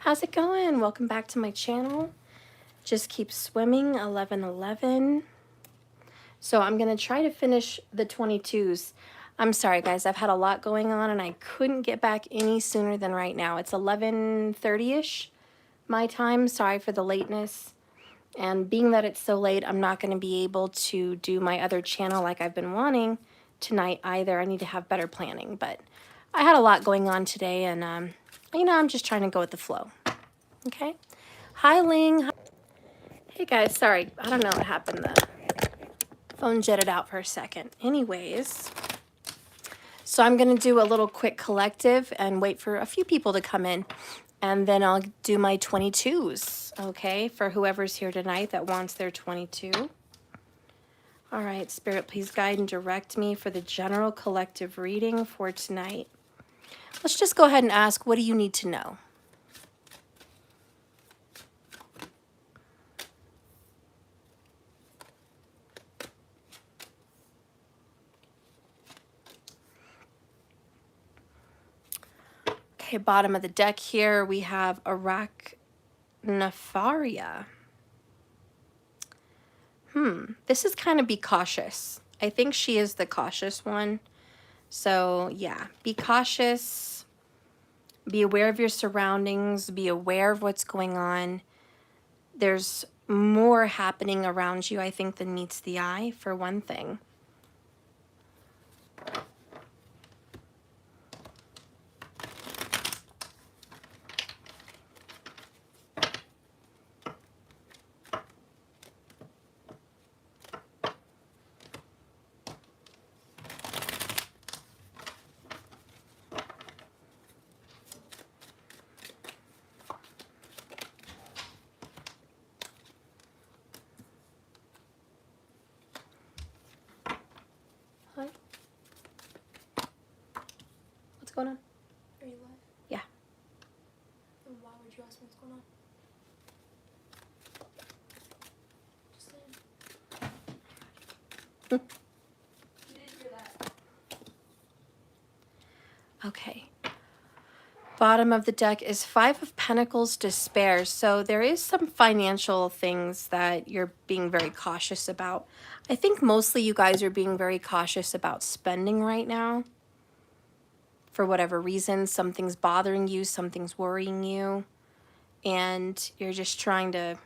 How's it going? Welcome back to my channel. Just keep swimming, 11:11. So I'm gonna try to finish the 22s. I'm sorry guys, I've had a lot going on and I couldn't get back any sooner than right now. It's 11:30ish my time. Sorry for the lateness. And being that it's so late, I'm not gonna be able to do my other channel like I've been wanting tonight either. I need to have better planning, but I had a lot going on today and you know, I'm just trying to go with the flow. Okay. Hi, Ling. Hey, guys. Sorry. I don't know what happened. The phone jetted out for a second. Anyways, so I'm going to do a little quick collective and wait for a few people to come in. And then I'll do my 22s, okay, for whoever's here tonight that wants their 22. All right, Spirit, please guide and direct me for the general collective reading for tonight. Let's just go ahead and ask, what do you need to know? Okay, bottom of the deck here, we have Arachnafaria. This is kind of be cautious. I think she is the cautious one. So yeah, be cautious. Be aware of your surroundings. Be aware of what's going on. There's more happening around you, I think, than meets the eye, for one thing. Hi. What's going on? Are you live? Yeah. And why would you ask me what's going on? Just saying. You didn't hear that. Okay. Bottom of the deck is Five of Pentacles, Despair. So there is some financial things that you're being very cautious about. I think mostly you guys are being very cautious about spending right now. For whatever reason, something's bothering you, something's worrying you, and you're just trying to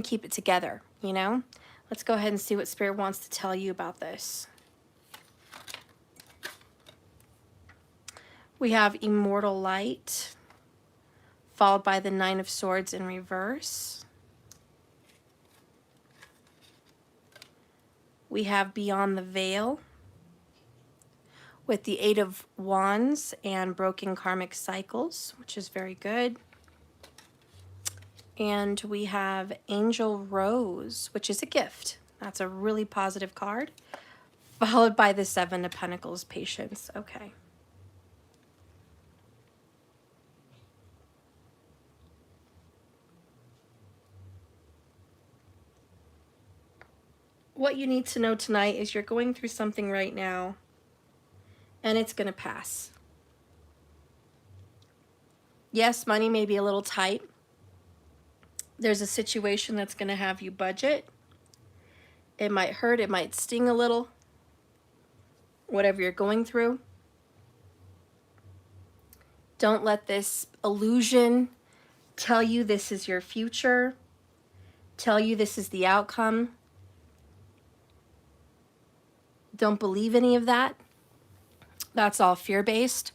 keep it together, you know? Let's go ahead and see what Spirit wants to tell you about this. We have Immortal Light, followed by the Nine of Swords in reverse. We have Beyond the Veil, with the Eight of Wands and Broken Karmic Cycles, which is very good. And we have Angel Rose, which is a gift. That's a really positive card. Followed by the Seven of Pentacles, Patience. Okay. What you need to know tonight is you're going through something right now, and it's going to pass. Yes, money may be a little tight. There's a situation that's going to have you budget. It might hurt, it might sting a little, whatever you're going through. Don't let this illusion tell you this is your future, tell you this is the outcome. Don't believe any of that. That's all fear-based.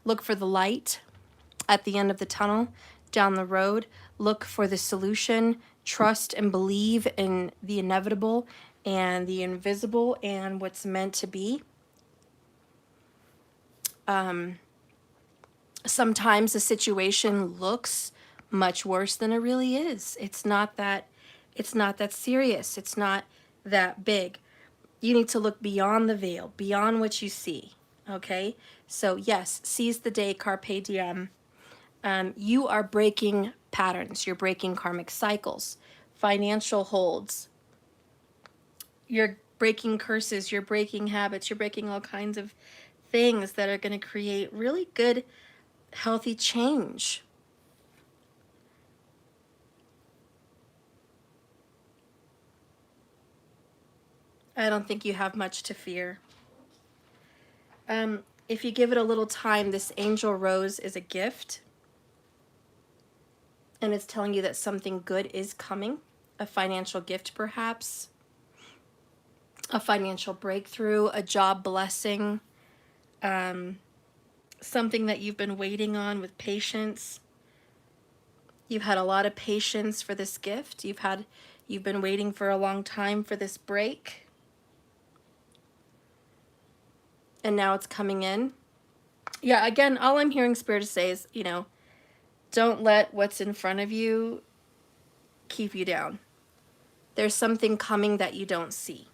Look for the light at the end of the tunnel, down the road. Look for the solution. Trust and believe in the inevitable and the invisible and what's meant to be. Sometimes the situation looks much worse than it really is. It's not that serious. It's not that big. You need to look beyond the veil, beyond what you see, okay? So yes, seize the day, carpe diem. You are breaking patterns. You're breaking karmic cycles, financial holds. You're breaking curses. You're breaking habits. You're breaking all kinds of things that are going to create really good healthy change. I don't think you have much to fear. If you give it a little time, this angel rose is a gift. And it's telling you that something good is coming. A financial gift, perhaps. A financial breakthrough, a job blessing. Something that you've been waiting on with patience. You've had a lot of patience for this gift. You've been waiting for a long time for this break. And now it's coming in. Yeah, again, all I'm hearing Spirit say is, you know, don't let what's in front of you keep you down. There's something coming that you don't see.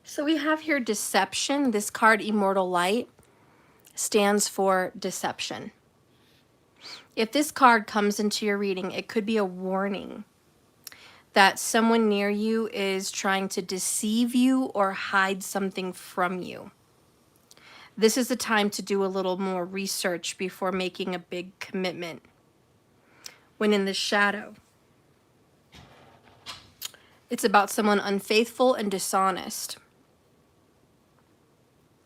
So we have here deception. This card, Immortal Light, stands for deception. If this card comes into your reading, it could be a warning that someone near you is trying to deceive you or hide something from you. This is the time to do a little more research before making a big commitment. When in the shadow, it's about someone unfaithful and dishonest.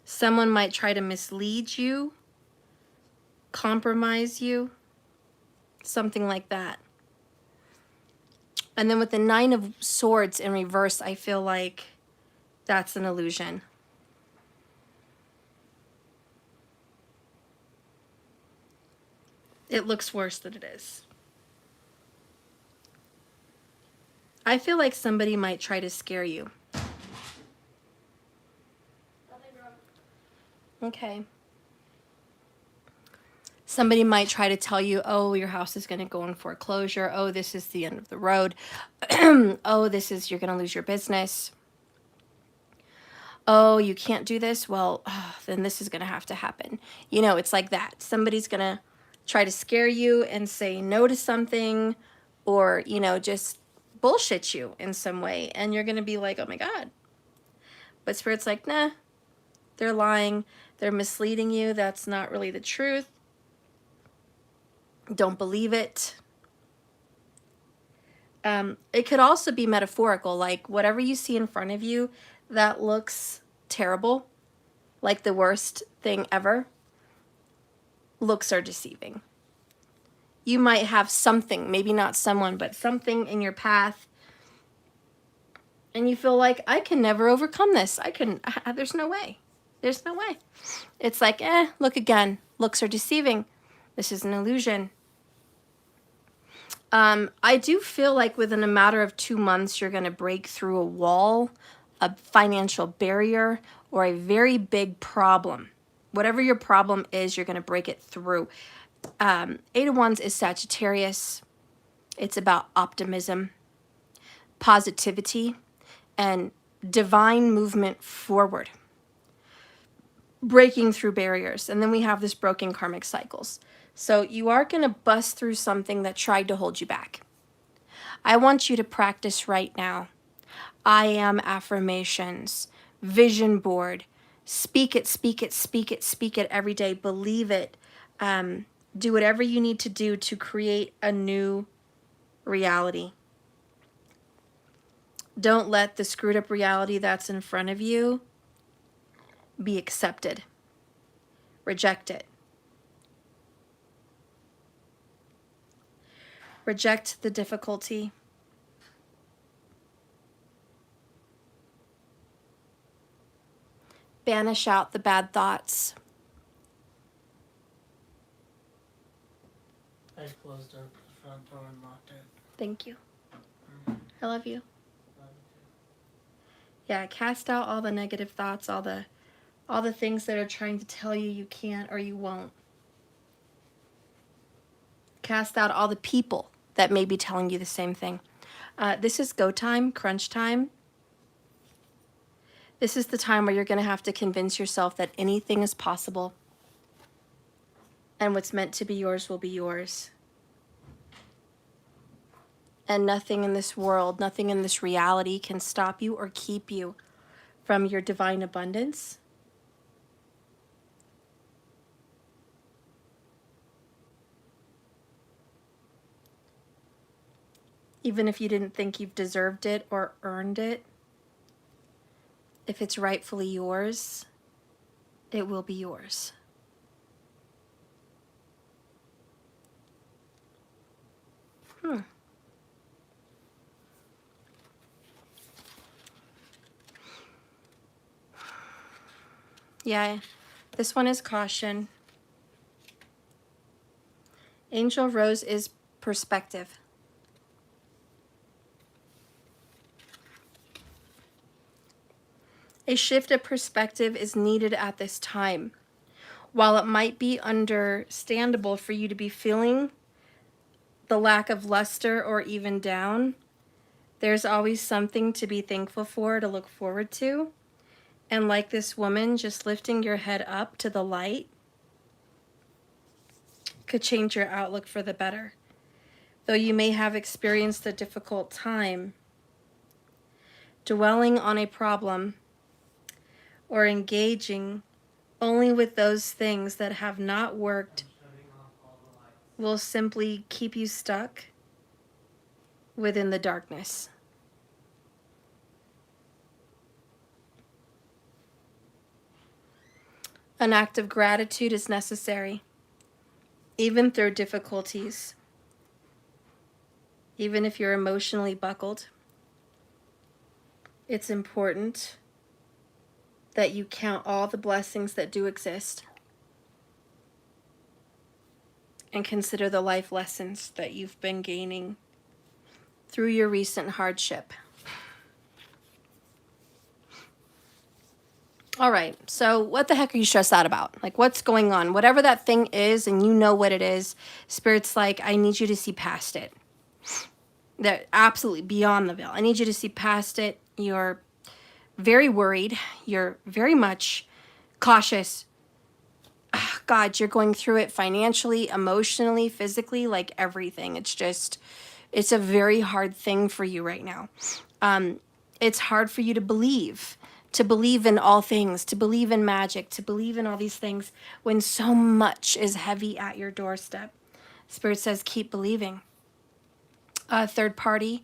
Someone might try to mislead you, compromise you, something like that. And then with the Nine of Swords in reverse, I feel like that's an illusion. It looks worse than it is. I feel like somebody might try to scare you. Okay. Somebody might try to tell you, oh, your house is going to go in foreclosure. Oh, this is the end of the road. Oh, you're going to lose your business. Oh, you can't do this. Well, then this is going to have to happen. You know, it's like that. Somebody's going to try to scare you and say no to something, or, you know, just bullshit you in some way. And you're going to be like, oh my God. But Spirit's like, nah, they're lying. They're misleading you. That's not really the truth. Don't believe it. It could also be metaphorical, like whatever you see in front of you that looks terrible, like the worst thing ever, looks are deceiving. You might have something, maybe not someone, but something in your path, and you feel like, I can never overcome this. There's no way. There's no way. It's like, look again. Looks are deceiving. This is an illusion. I do feel like within a matter of 2 months, you're going to break through a wall, a financial barrier, or a very big problem. Whatever your problem is, you're going to break it through. 8 of Wands is Sagittarius. It's about optimism, positivity, and divine movement forward. Breaking through barriers. And then we have this broken karmic cycles. So you are going to bust through something that tried to hold you back. I want you to practice right now. I am affirmations, vision board, speak it, speak it, speak it, speak it every day. Believe it. Do whatever you need to do to create a new reality. Don't let the screwed up reality that's in front of you be accepted. Reject it. Reject the difficulty. Banish out the bad thoughts. I closed the front door and locked it. Thank you. I love you. Yeah, cast out all the negative thoughts, all the things that are trying to tell you you can't or you won't. Cast out all the people that may be telling you the same thing. This is go time, crunch time. This is the time where you're going to have to convince yourself that anything is possible and what's meant to be yours will be yours. And nothing in this world, nothing in this reality can stop you or keep you from your divine abundance. Even if you didn't think you've deserved it or earned it, if it's rightfully yours, it will be yours. Yeah, this one is caution. Angel Rose is perspective. A shift of perspective is needed at this time. While it might be understandable for you to be feeling the lack of luster or even down, there's always something to be thankful for, to look forward to. And like this woman, just lifting your head up to the light could change your outlook for the better. Though you may have experienced a difficult time dwelling on a problem or engaging only with those things that have not worked will simply keep you stuck within the darkness. An act of gratitude is necessary, even through difficulties, even if you're emotionally buckled. It's important that you count all the blessings that do exist and consider the life lessons that you've been gaining through your recent hardship. All right, so what the heck are you stressed out about? Like, what's going on? Whatever that thing is, and you know what it is, Spirit's like, I need you to see past it. They're absolutely beyond the veil. I need you to see past it. You're very worried. You're very much cautious. God, you're going through it financially, emotionally, physically, like everything. It's a very hard thing for you right now. It's hard for you to believe in all things, to believe in magic, to believe in all these things when so much is heavy at your doorstep. Spirit says, keep believing. A third party,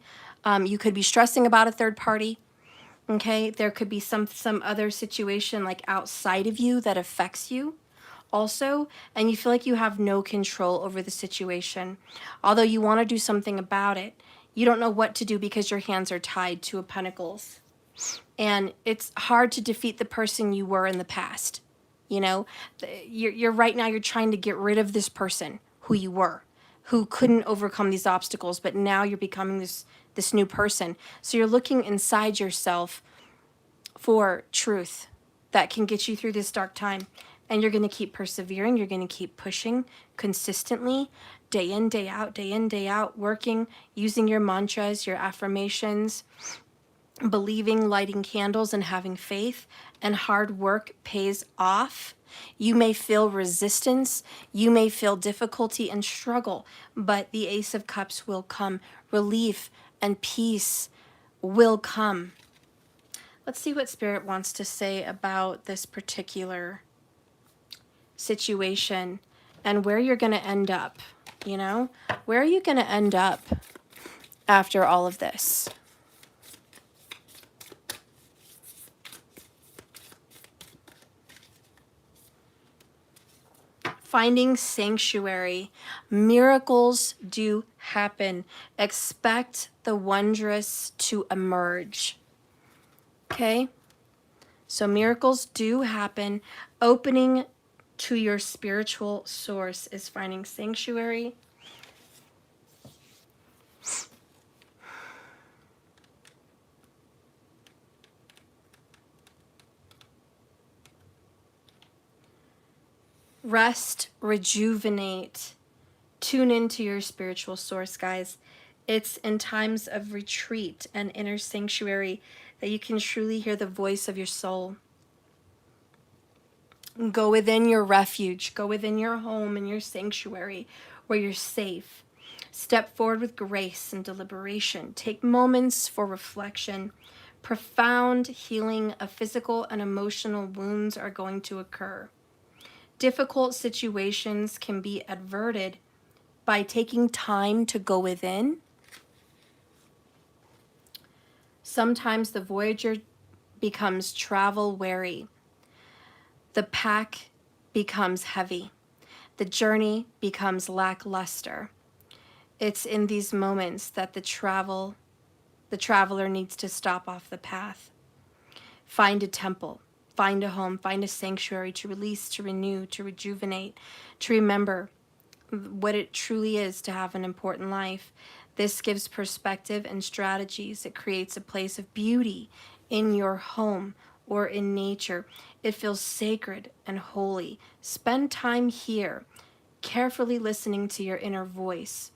you could be stressing about a third party. Okay, there could be some other situation like outside of you that affects you also, and you feel like you have no control over the situation. Although you want to do something about it, you don't know what to do because your hands are tied to a pentacles. And it's hard to defeat the person you were in the past. You know, you're right now, you're trying to get rid of this person who you were, who couldn't overcome these obstacles, but now you're becoming this new person. So you're looking inside yourself for truth that can get you through this dark time. And you're going to keep persevering. You're going to keep pushing consistently, day in, day out, working, using your mantras, your affirmations, believing, lighting candles, and having faith. And hard work pays off. You may feel resistance. You may feel difficulty and struggle, but the Ace of Cups will come. Relief and peace will come. Let's see what Spirit wants to say about this particular situation and where you're going to end up. You know, where are you going to end up after all of this? Finding sanctuary. Miracles do happen. Expect the wondrous to emerge. Okay? So miracles do happen. Opening to your spiritual source is finding sanctuary. rest, rejuvenate, tune into your spiritual source, guys. It's in times of retreat and inner sanctuary that you can truly hear the voice of your soul. Go within your refuge, go within your home and your sanctuary where you're safe. Step forward with grace and deliberation. Take moments for reflection. Profound healing of physical and emotional wounds are going to occur. Difficult situations can be averted by taking time to go within. Sometimes the voyager becomes travel weary. The pack becomes heavy. The journey becomes lackluster. It's in these moments that the traveler needs to stop off the path. Find a temple, find a home, find a sanctuary to release, to renew, to rejuvenate, to remember what it truly is to have an important life. This gives perspective and strategies. It creates a place of beauty in your home or in nature. It feels sacred and holy. Spend time here, carefully listening to your inner voice.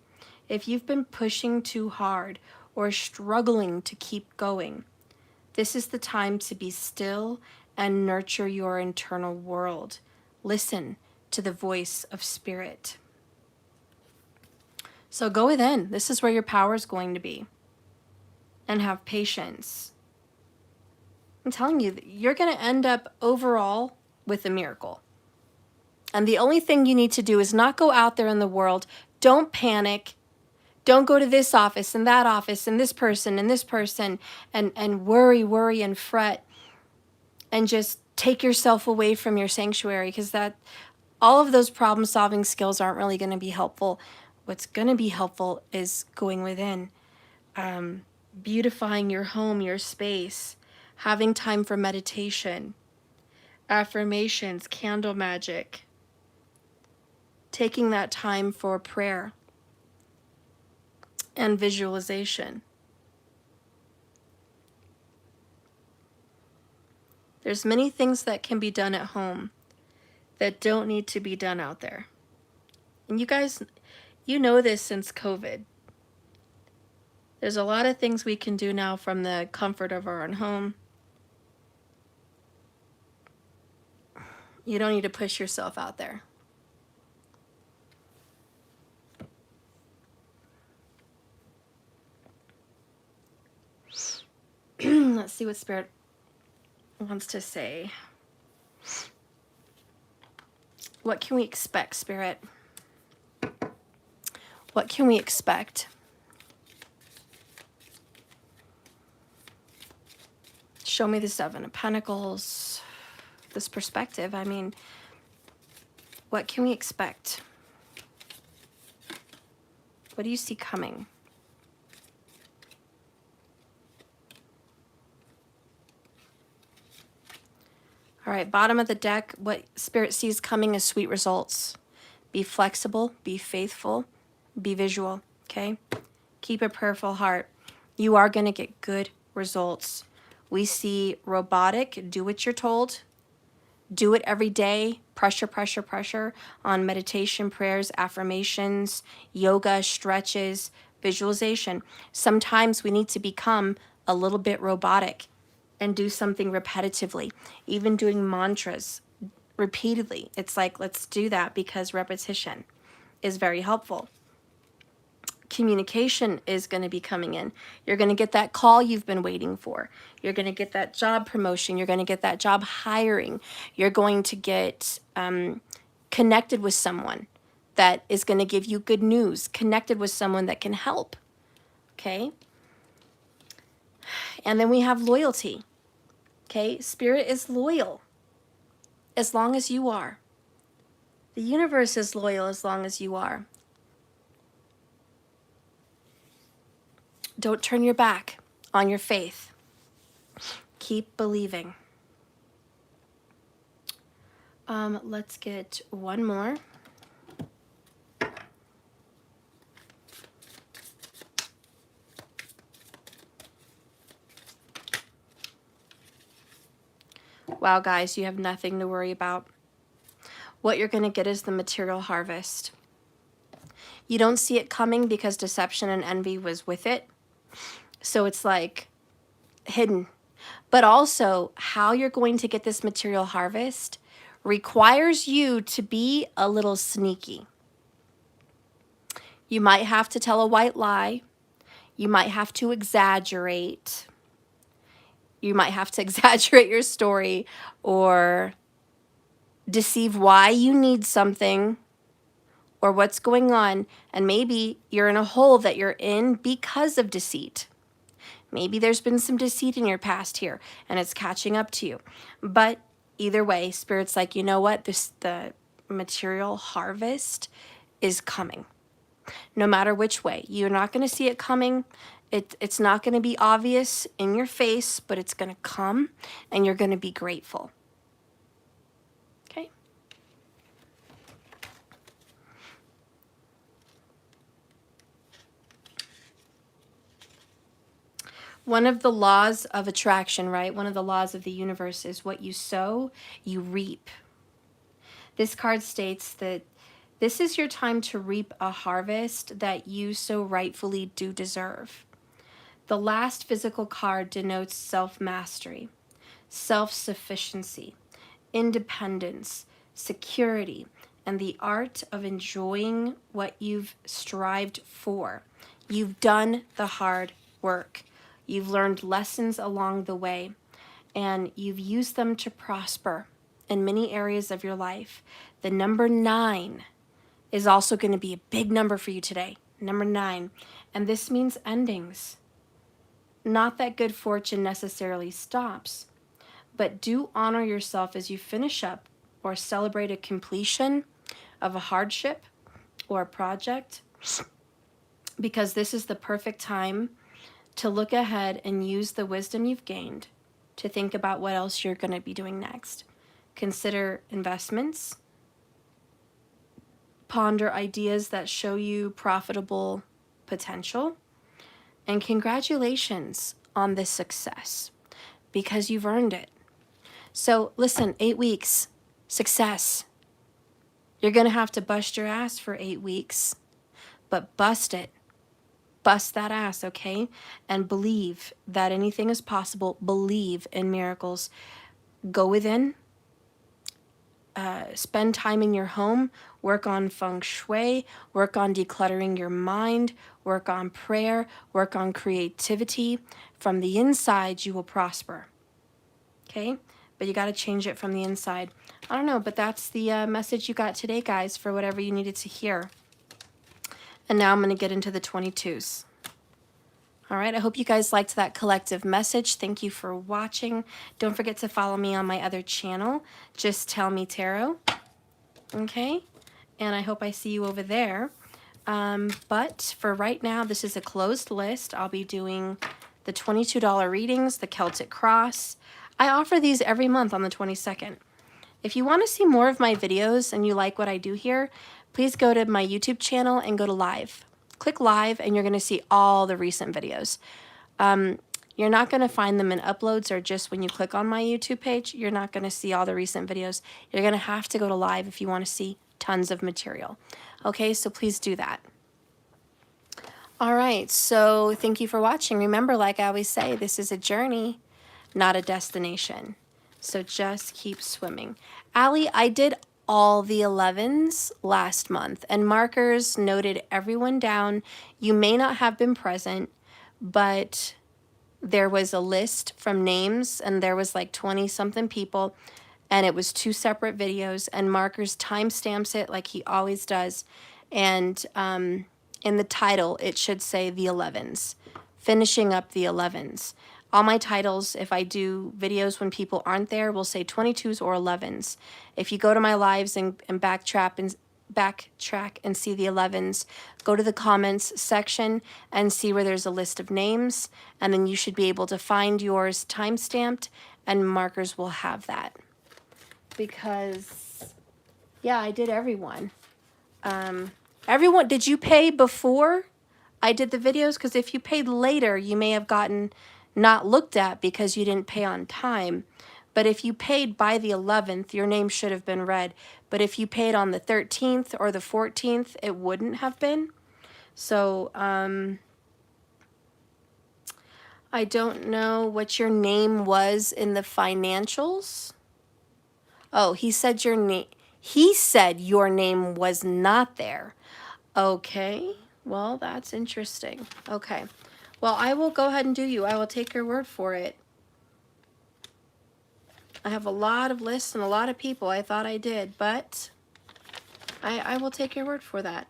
If you've been pushing too hard or struggling to keep going, this is the time to be still and nurture your internal world. Listen to the voice of spirit. So go within. This is where your power is going to be. And have patience. I'm telling you, you're going to end up overall with a miracle. And the only thing you need to do is not go out there in the world. Don't panic. Don't go to this office and that office and this person and worry and fret and just take yourself away from your sanctuary, because that all of those problem solving skills aren't really going to be helpful. What's going to be helpful is going within, beautifying your home, your space, having time for meditation, affirmations, candle magic, taking that time for prayer and visualization. There's many things that can be done at home that don't need to be done out there. And you guys, you know this since COVID. There's a lot of things we can do now from the comfort of our own home. You don't need to push yourself out there. Let's see what Spirit wants to say. What can we expect, Spirit? What can we expect? Show me the Seven of Pentacles, this perspective. I mean, what can we expect? What do you see coming? All right, bottom of the deck, what Spirit sees coming is sweet results. Be flexible, be faithful, be visual, okay? Keep a prayerful heart. You are going to get good results. We see robotic, do what you're told. Do it every day. Pressure, pressure, pressure on meditation, prayers, affirmations, yoga, stretches, visualization. Sometimes we need to become a little bit robotic and do something repetitively, even doing mantras repeatedly. It's like, let's do that because repetition is very helpful. Communication is going to be coming in. You're going to get that call you've been waiting for. You're going to get that job promotion. You're going to get that job hiring. You're going to get connected with someone that is going to give you good news, connected with someone that can help. Okay? And then we have loyalty. Okay? Spirit is loyal as long as you are. The universe is loyal as long as you are. Don't turn your back on your faith. Keep believing. Let's get one more. Wow, guys, you have nothing to worry about. what you're going to get is the material harvest. You don't see it coming because deception and envy was with it. So it's like hidden. But also, how you're going to get this material harvest requires you to be a little sneaky. You might have to tell a white lie. You might have to exaggerate. You might have to exaggerate your story or deceive why you need something or what's going on. And maybe you're in a hole that you're in because of deceit. Maybe there's been some deceit in your past here and it's catching up to you. But either way, Spirit's like, you know what? The material harvest is coming. No matter which way. You're not going to see it coming. It's not going to be obvious in your face, but it's going to come and you're going to be grateful. Okay? One of the laws of attraction, right? One of the laws of the universe is what you sow, you reap. This card states that this is your time to reap a harvest that you so rightfully do deserve. The last physical card denotes self-mastery, self-sufficiency, independence, security, and the art of enjoying what you've strived for. You've done the hard work. You've learned lessons along the way, and you've used them to prosper in many areas of your life. The number 9 is also going to be a big number for you today. Number 9. And this means endings. Not that good fortune necessarily stops, but do honor yourself as you finish up or celebrate a completion of a hardship or a project, because this is the perfect time to look ahead and use the wisdom you've gained to think about what else you're going to be doing next. Consider investments. Ponder ideas that show you profitable potential. And congratulations on this success because you've earned it. So listen, 8 weeks, success. You're going to have to bust your ass for 8 weeks, but bust it. Bust that ass, okay? And believe that anything is possible. Believe in miracles. Go within. Spend time in your home. Work on feng shui. Work on decluttering your mind. Work on prayer. Work on creativity. From the inside, you will prosper. Okay? But you got to change it from the inside. I don't know, but that's the message you got today, guys, for whatever you needed to hear. And now I'm going to get into the 22's. All right, I hope you guys liked that collective message. Thank you for watching. Don't forget to follow me on my other channel, Just Tell Me Tarot. Okay, and I hope I see you over there. But for right now, this is a closed list. I'll be doing the $22 readings, the Celtic Cross. I offer these every month on the 22nd. If you want to see more of my videos and you like what I do here, please go to my YouTube channel and go to live. Click live and you're going to see all the recent videos. You're not going to find them in uploads or just when you click on my YouTube page. You're not going to see all the recent videos. You're going to have to go to live if you want to see tons of material. Okay, so please do that. All right, so thank you for watching. Remember, like I always say, this is a journey, not a destination. So just keep swimming. Allie, I did all the 11s last month, and markers noted everyone down. You may not have been present, but there was a list from names, and there was like 20-something people, and it was 2 separate videos, and markers timestamps it like he always does. And in the title, it should say the 11s, finishing up the 11s. All my titles, if I do videos when people aren't there, will say 22s or 11s. If you go to my lives and backtrack and see the 11s, go to the comments section and see where there's a list of names, and then you should be able to find yours timestamped, and markers will have that. Because, yeah, I did everyone. Everyone, did you pay before I did the videos? Because if you paid later, you may have gotten not looked at because you didn't pay on time. But if you paid by the 11th, your name should have been read. But if you paid on the 13th or the 14th, it wouldn't have been. So, I don't know what your name was in the financials. Oh, he said your name. He said your name was not there. Okay. Well, that's interesting. Okay. Well, I will go ahead and do you. I will take your word for it. I have a lot of lists and a lot of people. I thought I did, but I will take your word for that.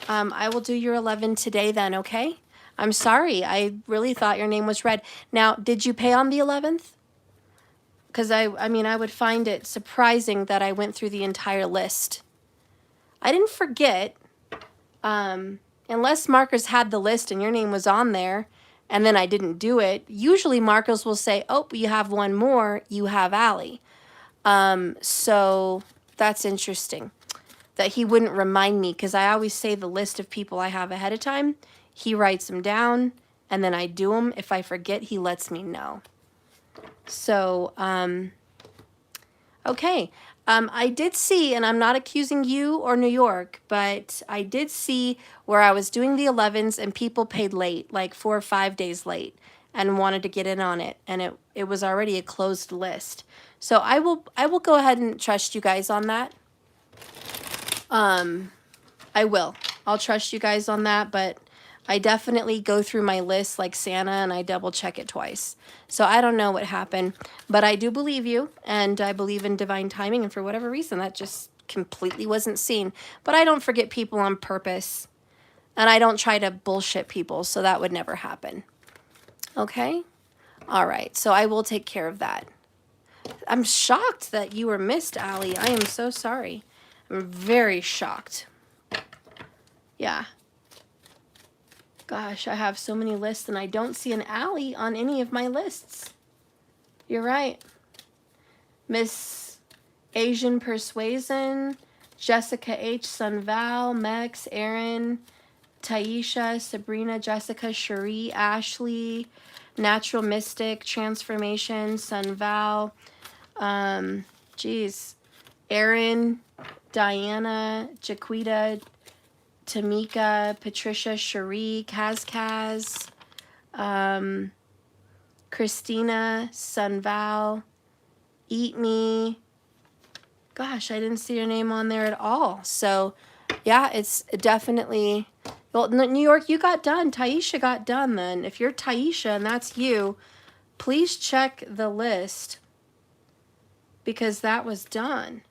I will do your 11 today then, okay? I'm sorry. I really thought your name was read. Now, did you pay on the 11th? Because I mean, I would find it surprising that I went through the entire list. I didn't forget, unless markers had the list and your name was on there, and then I didn't do it. Usually markers will say, oh, you have one more, you have Allie. So that's interesting that he wouldn't remind me, because I always say the list of people I have ahead of time. He writes them down, and then I do them. If I forget, he lets me know. So, okay. I did see, and I'm not accusing you or New York, but I did see where I was doing the 11s and people paid late, like 4 or 5 days late, and wanted to get in on it. And it was already a closed list. So I will go ahead and trust you guys on that. I will. I'll trust you guys on that, but I definitely go through my list like Santa and I double check it twice. So I don't know what happened, but I do believe you, and I believe in divine timing, and for whatever reason that just completely wasn't seen. But I don't forget people on purpose, and I don't try to bullshit people, so that would never happen. Okay? All right, so I will take care of that. I'm shocked that you were missed, Allie. I am so sorry. I'm very shocked. Yeah. Gosh, I have so many lists and I don't see an Allie on any of my lists. You're right. Miss Asian Persuasion, Jessica H, Sunval, Mex, Aaron, Taisha, Sabrina, Jessica, Cherie, Ashley, Natural Mystic, Transformation, Sunval, Aaron, Diana, Jaquita, Tamika, Patricia, Cherie, Kaz, Christina, Sunval, Eat Me. Gosh, I didn't see your name on there at all. So, yeah, it's definitely... Well, New York, you got done. Taisha got done then. If you're Taisha and that's you, please check the list because that was done.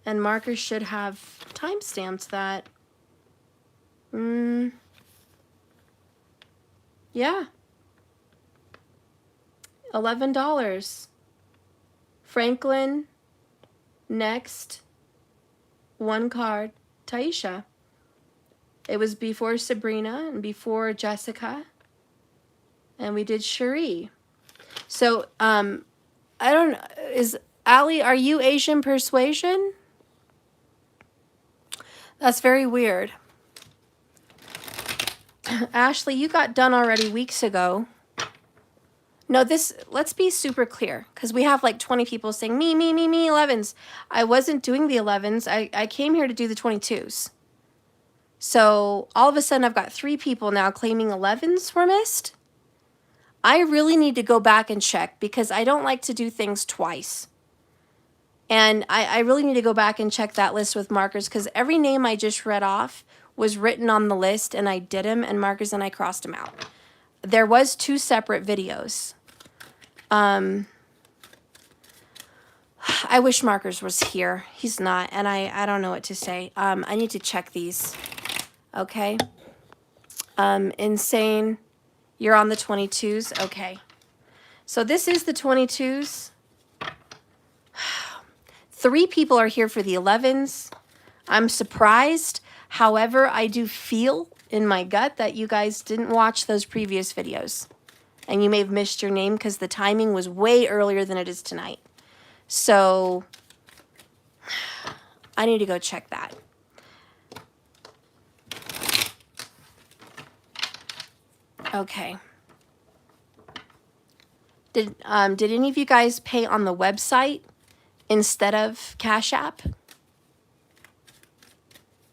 And markers should have timestamps that. Yeah. $11. Franklin. Next. One card. Taisha. It was before Sabrina and before Jessica. And we did Cherie. So, I don't know. Is Allie, are you Asian Persuasion? That's very weird. Ashley, you got done already weeks ago. No, let's be super clear, because we have like 20 people saying, me, 11s. I wasn't doing the 11s. I came here to do the 22s. So all of a sudden I've got 3 people now claiming 11s were missed. I really need to go back and check because I don't like to do things twice. And I really need to go back and check that list with markers because every name I just read off was written on the list and I did them and markers and I crossed them out. There was 2 separate videos. I wish markers was here. He's not, and I don't know what to say. I need to check these. Okay. Insane. You're on the 22s. Okay. So this is the 22s. 3 people are here for the 11s. I'm surprised. However, I do feel in my gut that you guys didn't watch those previous videos. And you may have missed your name because the timing was way earlier than it is tonight. So I need to go check that. Okay. Did any of you guys pay on the website instead of Cash App?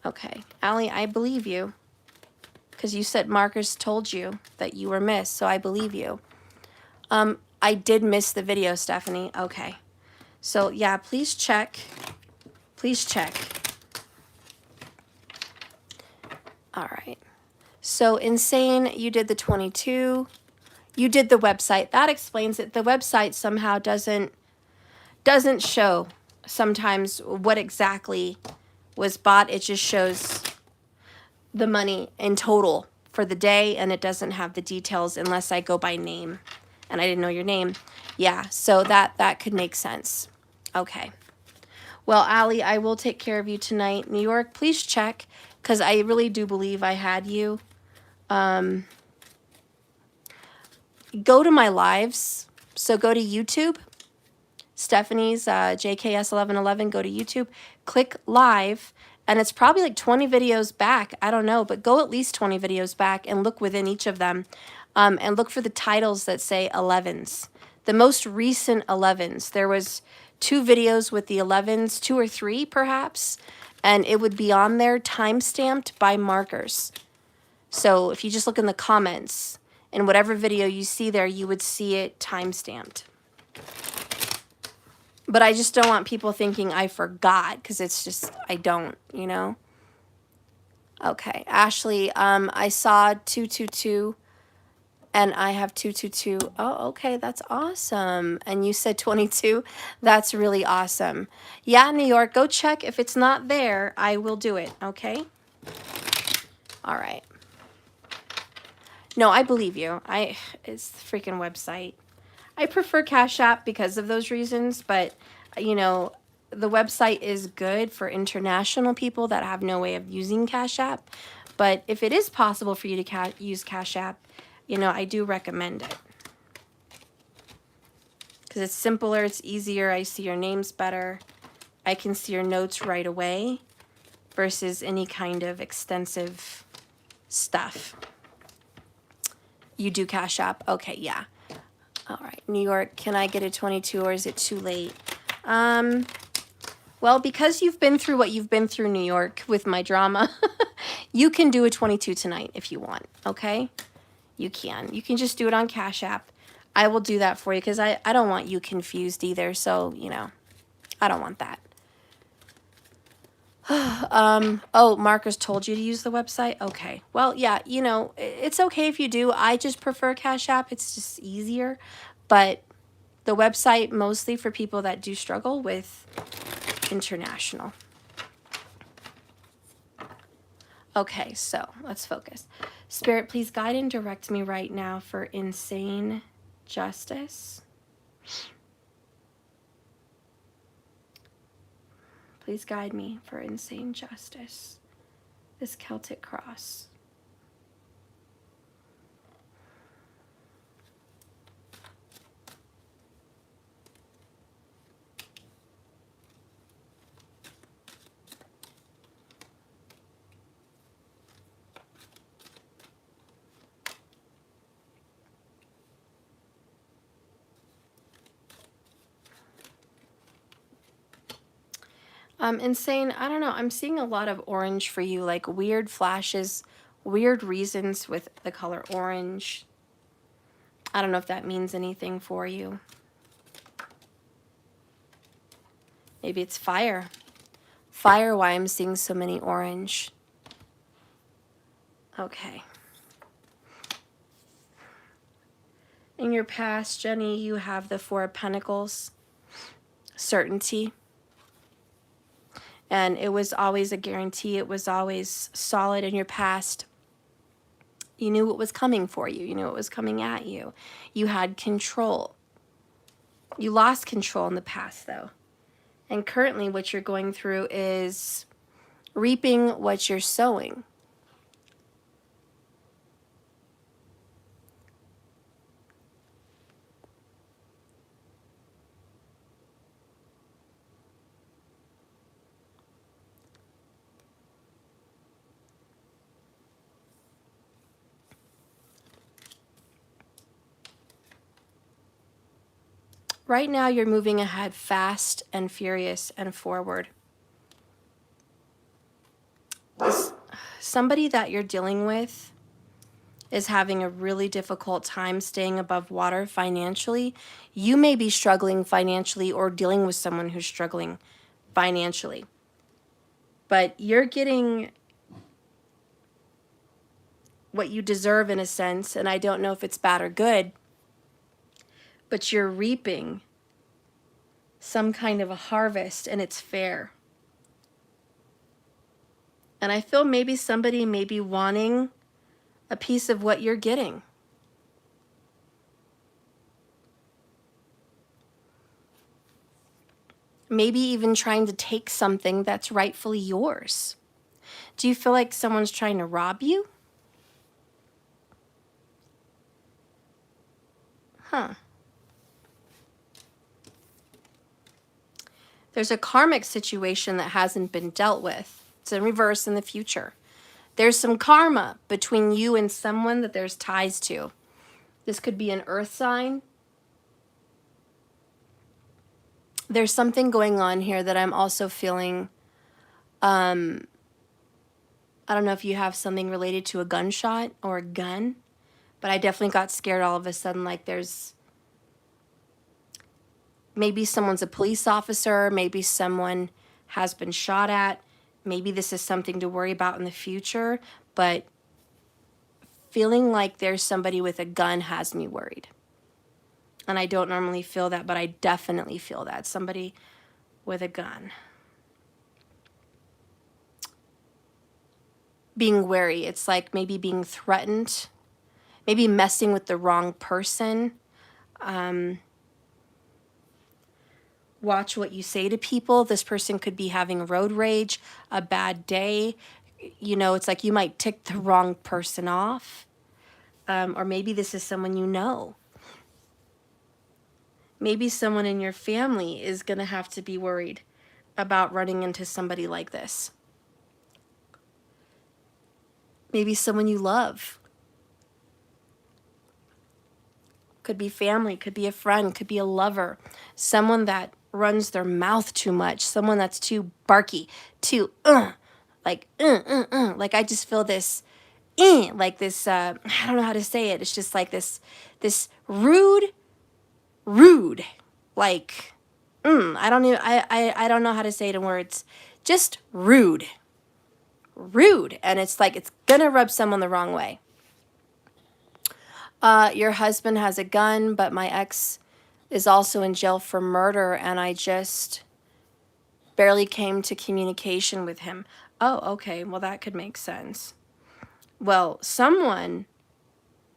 Okay, Allie, I believe you. Because you said Marcus told you that you were missed, so I believe you. I did miss the video, Stephanie. Okay. So, yeah, please check. Please check. All right. So, Insane, you did the 22. You did the website. That explains it. The website somehow doesn't show sometimes what exactly was bought. It just shows the money in total for the day, and it doesn't have the details unless I go by name. And I didn't know your name. Yeah, so that could make sense. Okay. Well, Allie, I will take care of you tonight. New York, please check, because I really do believe I had you. Go to my lives. So go to YouTube. Stephanie's JKS1111. Go to YouTube. Click live. And it's probably like 20 videos back. I don't know. But go at least 20 videos back and look within each of them. And look for the titles that say 11s. The most recent 11s. There was 2 videos with the 11s, 2 or 3 perhaps. And it would be on there time-stamped by markers. So if you just look in the comments, in whatever video you see there, you would see it time-stamped. But I just don't want people thinking I forgot, because it's just, I don't, you know? Okay, Ashley, I saw 222, and I have 222. Oh, okay, that's awesome. And you said 22. That's really awesome. Yeah, New York, go check. If it's not there, I will do it, okay? All right. No, I believe you. It's the freaking website. I prefer Cash App because of those reasons, but, you know, the website is good for international people that have no way of using Cash App. But if it is possible for you to use Cash App, you know, I do recommend it. Because it's simpler, it's easier, I see your names better. I can see your notes right away versus any kind of extensive stuff. You do Cash App? Okay, yeah. All right, New York, can I get a 22 or is it too late? Well, because you've been through what you've been through, New York, with my drama, you can do a 22 tonight if you want, okay? You can. You can just do it on Cash App. I will do that for you because I don't want you confused either, so, you know, I don't want that. Oh, Marcus told you to use the website? Okay. Well, yeah, you know, it's okay if you do. I just prefer Cash App. It's just easier. But the website, mostly for people that do struggle with international. Okay, so let's focus. Spirit, please guide and direct me right now for insane justice. Please guide me for insane justice. This Celtic cross. Insane, I don't know. I'm seeing a lot of orange for you, like weird flashes, weird reasons with the color orange. I don't know if that means anything for you. Maybe it's fire. Fire, why I'm seeing so many orange. Okay. In your past, Jenny, you have the 4 of Pentacles. Certainty. And it was always a guarantee. It was always solid in your past. You knew what was coming for you. You knew what was coming at you. You had control. You lost control in the past, though. And currently what you're going through is reaping what you're sowing. Right now, you're moving ahead fast and furious and forward. Somebody that you're dealing with is having a really difficult time staying above water financially. You may be struggling financially or dealing with someone who's struggling financially. But you're getting what you deserve in a sense, and I don't know if it's bad or good, but you're reaping some kind of a harvest and it's fair. And I feel maybe somebody may be wanting a piece of what you're getting. Maybe even trying to take something that's rightfully yours. Do you feel like someone's trying to rob you? Huh. There's a karmic situation that hasn't been dealt with. It's in reverse in the future. There's some karma between you and someone that there's ties to. This could be an earth sign. There's something going on here that I'm also feeling. I don't know if you have something related to a gunshot or a gun, but I definitely got scared all of a sudden. Like there's maybe someone's a police officer, maybe someone has been shot at. Maybe this is something to worry about in the future, but feeling like there's somebody with a gun has me worried. And I don't normally feel that, but I definitely feel that. Somebody with a gun. Being wary. It's like maybe being threatened. Maybe messing with the wrong person. Watch what you say to people. This person could be having road rage, a bad day. You know, it's like you might tick the wrong person off. Or maybe this is someone you know. Maybe someone in your family is going to have to be worried about running into somebody like this. Maybe someone you love. Could be family, could be a friend, could be a lover. Someone that runs their mouth too much. Someone that's too barky, too, like I just feel this, like this, I don't know how to say it. It's just like this rude, like, I don't know how to say it in words. Just rude. And it's like, it's gonna rub someone the wrong way. Your husband has a gun, but my ex is also in jail for murder, and I just barely came to communication with him. Oh, okay, well that could make sense. Well, someone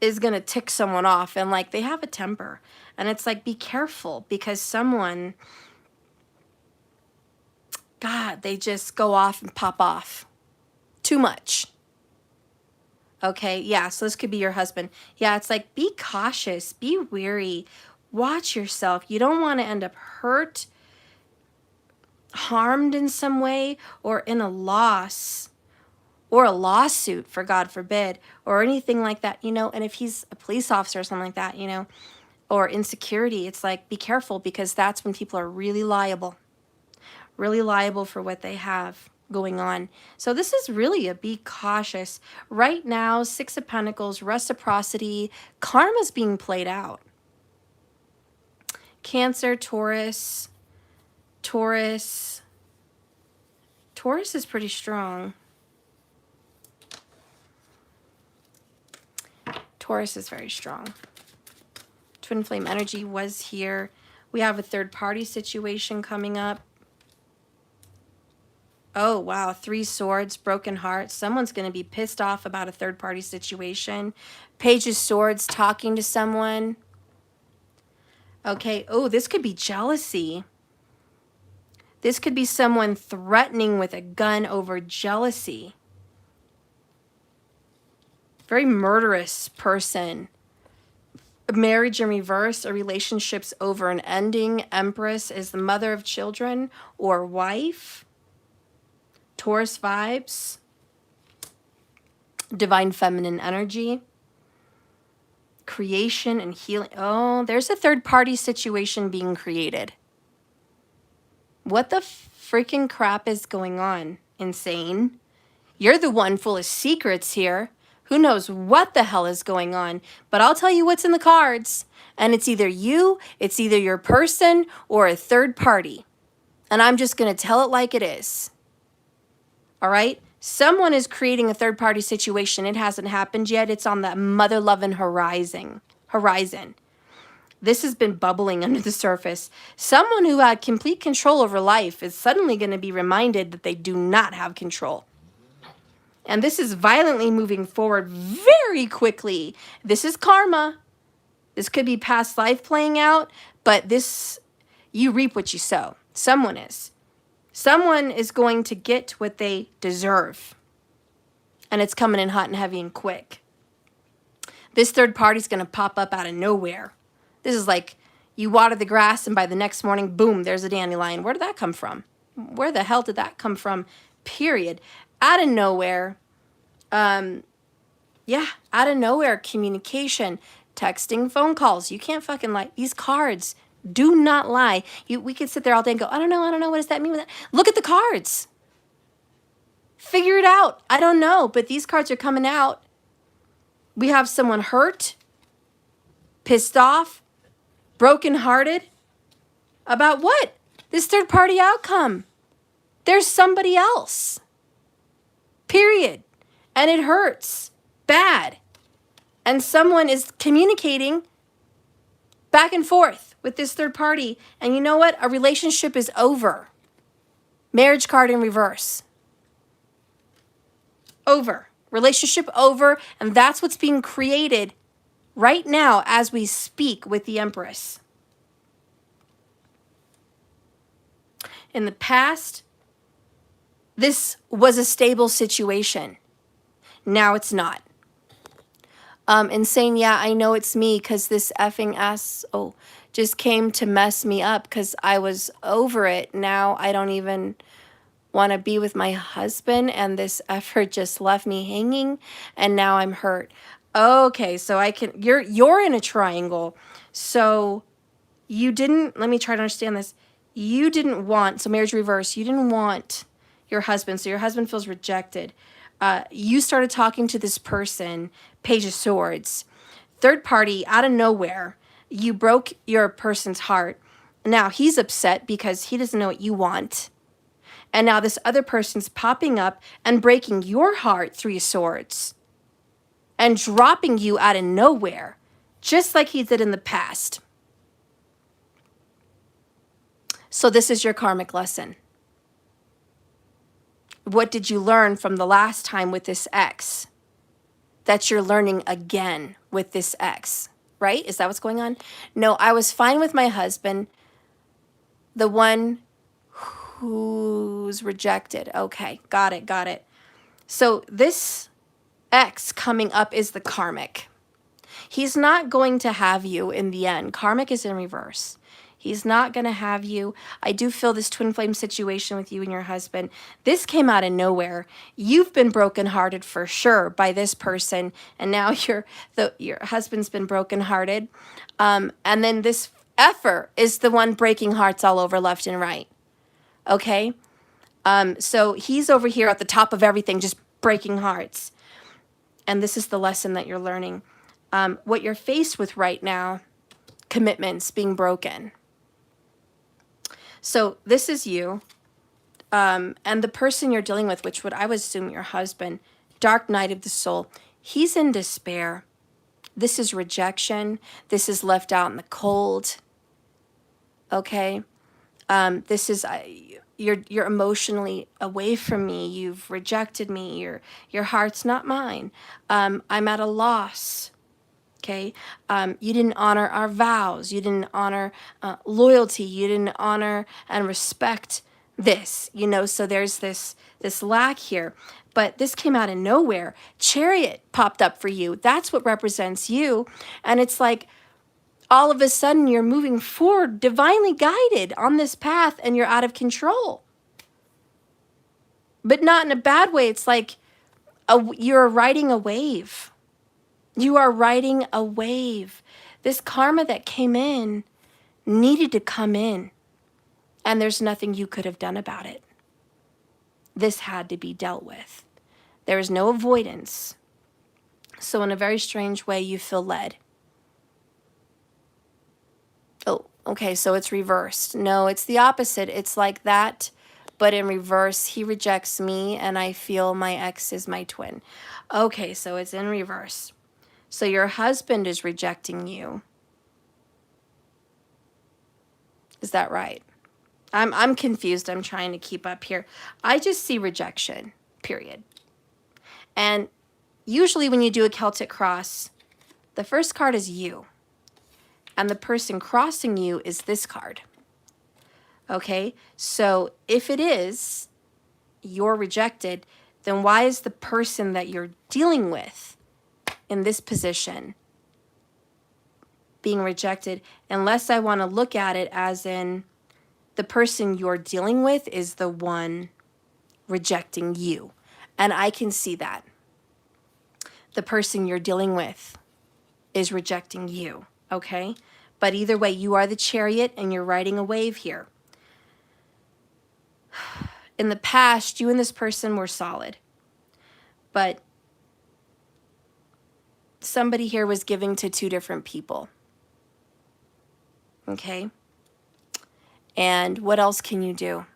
is gonna tick someone off, and like they have a temper, and it's like, be careful, because someone, God, they just go off and pop off too much. Okay, yeah, so this could be your husband. Yeah, it's like, be cautious, be wary, watch yourself. You don't want to end up hurt, harmed in some way, or in a loss, or a lawsuit, for God forbid, or anything like that, you know. And if he's a police officer or something like that, you know, or insecurity, it's like, be careful, because that's when people are really liable for what they have going on. So this is really a be cautious. Right now, Six of Pentacles, reciprocity, karma's being played out. Cancer, Taurus is pretty strong. Taurus is very strong. Twin flame energy was here. We have a third party situation coming up. Oh, wow. 3 swords, broken heart. Someone's going to be pissed off about a third-party situation. Page of Swords, talking to someone. Okay. Oh, this could be jealousy. This could be someone threatening with a gun over jealousy. Very murderous person. A marriage in reverse, a relationship's over and ending. Empress is the mother of children or wife. Taurus vibes, divine feminine energy. Creation and healing. Oh, there's a third party situation being created. What the freaking crap is going on? Insane. You're the one full of secrets here. Who knows what the hell is going on? But I'll tell you what's in the cards. And it's either you, it's either your person, or a third party. And I'm just going to tell it like it is. All right? Someone is creating a third party situation. It hasn't happened yet. It's on the mother-loving horizon. This has been bubbling under the surface. Someone who had complete control over life is suddenly going to be reminded that they do not have control. And this is violently moving forward very quickly. This is karma. This could be past life playing out, but this, you reap what you sow. Someone is. Someone is going to get what they deserve. And it's coming in hot and heavy and quick. This third party is going to pop up out of nowhere. This is like you water the grass and by the next morning, boom, there's a dandelion. Where did that come from? Where the hell did that come from? Period. Out of nowhere. Yeah, out of nowhere, communication, texting, phone calls. You can't fucking lie. These cards do not lie. We could sit there all day and go, I don't know. What does that mean with that? Look at the cards. Figure it out. I don't know, but these cards are coming out. We have someone hurt, pissed off, brokenhearted. About what? This third party outcome. There's somebody else. Period. And it hurts bad. And someone is communicating back and forth with this third party. And you know what? A relationship is over. Marriage card in reverse. Over. Relationship over. And that's what's being created right now as we speak with the Empress. In the past, this was a stable situation. Now it's not. Insane, yeah, I know it's me because this effing ass just came to mess me up because I was over it. Now I don't even want to be with my husband and this effort just left me hanging and now I'm hurt. Okay, so you're in a triangle. So you didn't, let me try to understand this. You didn't want, so marriage reverse, you didn't want your husband, so your husband feels rejected. You started talking to this person, Page of Swords. Third party, out of nowhere, you broke your person's heart. Now he's upset because he doesn't know what you want. And now this other person's popping up and breaking your heart, Three of Swords. And dropping you out of nowhere, just like he did in the past. So this is your karmic lesson. What did you learn from the last time with this ex that you're learning again with this ex, right? Is that what's going on? No, I was fine with my husband, the one who's rejected. Okay, got it. So this ex coming up is the karmic. He's not going to have you in the end. Karmic is in reverse. He's not going to have you. I do feel this twin flame situation with you and your husband. This came out of nowhere. You've been brokenhearted for sure by this person. And now your husband's been brokenhearted. And then this effer is the one breaking hearts all over left and right. Okay? So he's over here at the top of everything, just breaking hearts. And this is the lesson that you're learning. What you're faced with right now, commitments being broken. So this is you, and the person you're dealing with, which would I would assume your husband, dark night of the soul, he's in despair. This is rejection. This is left out in the cold. Okay, this is you're emotionally away from me. You've rejected me. Your heart's not mine. I'm at a loss. Okay, you didn't honor our vows. You didn't honor loyalty. You didn't honor and respect this. So there's this lack here. But this came out of nowhere. Chariot popped up for you. That's what represents you. And it's like all of a sudden you're moving forward, divinely guided on this path, and you're out of control. But not in a bad way. It's like you're riding a wave. You are riding a wave. This karma that came in needed to come in, and there's nothing you could have done about it. This had to be dealt with. There is no avoidance. So in a very strange way, you feel led. Oh, okay, so it's reversed. No, it's the opposite. It's like that, but in reverse. He rejects me, and I feel my ex is my twin. Okay, so it's in reverse. So your husband is rejecting you. Is that right? I'm confused. I'm trying to keep up here. I just see rejection, period. And usually when you do a Celtic cross, the first card is you. And the person crossing you is this card. Okay? So if it is, you're rejected, then why is the person that you're dealing with in this position being rejected? Unless I want to look at it as in the person you're dealing with is the one rejecting you. And I can see that. The person you're dealing with is rejecting you, okay? But either way, you are the chariot and you're riding a wave here. In the past, you and this person were solid. But somebody here was giving to two different people. Okay? And what else can you do?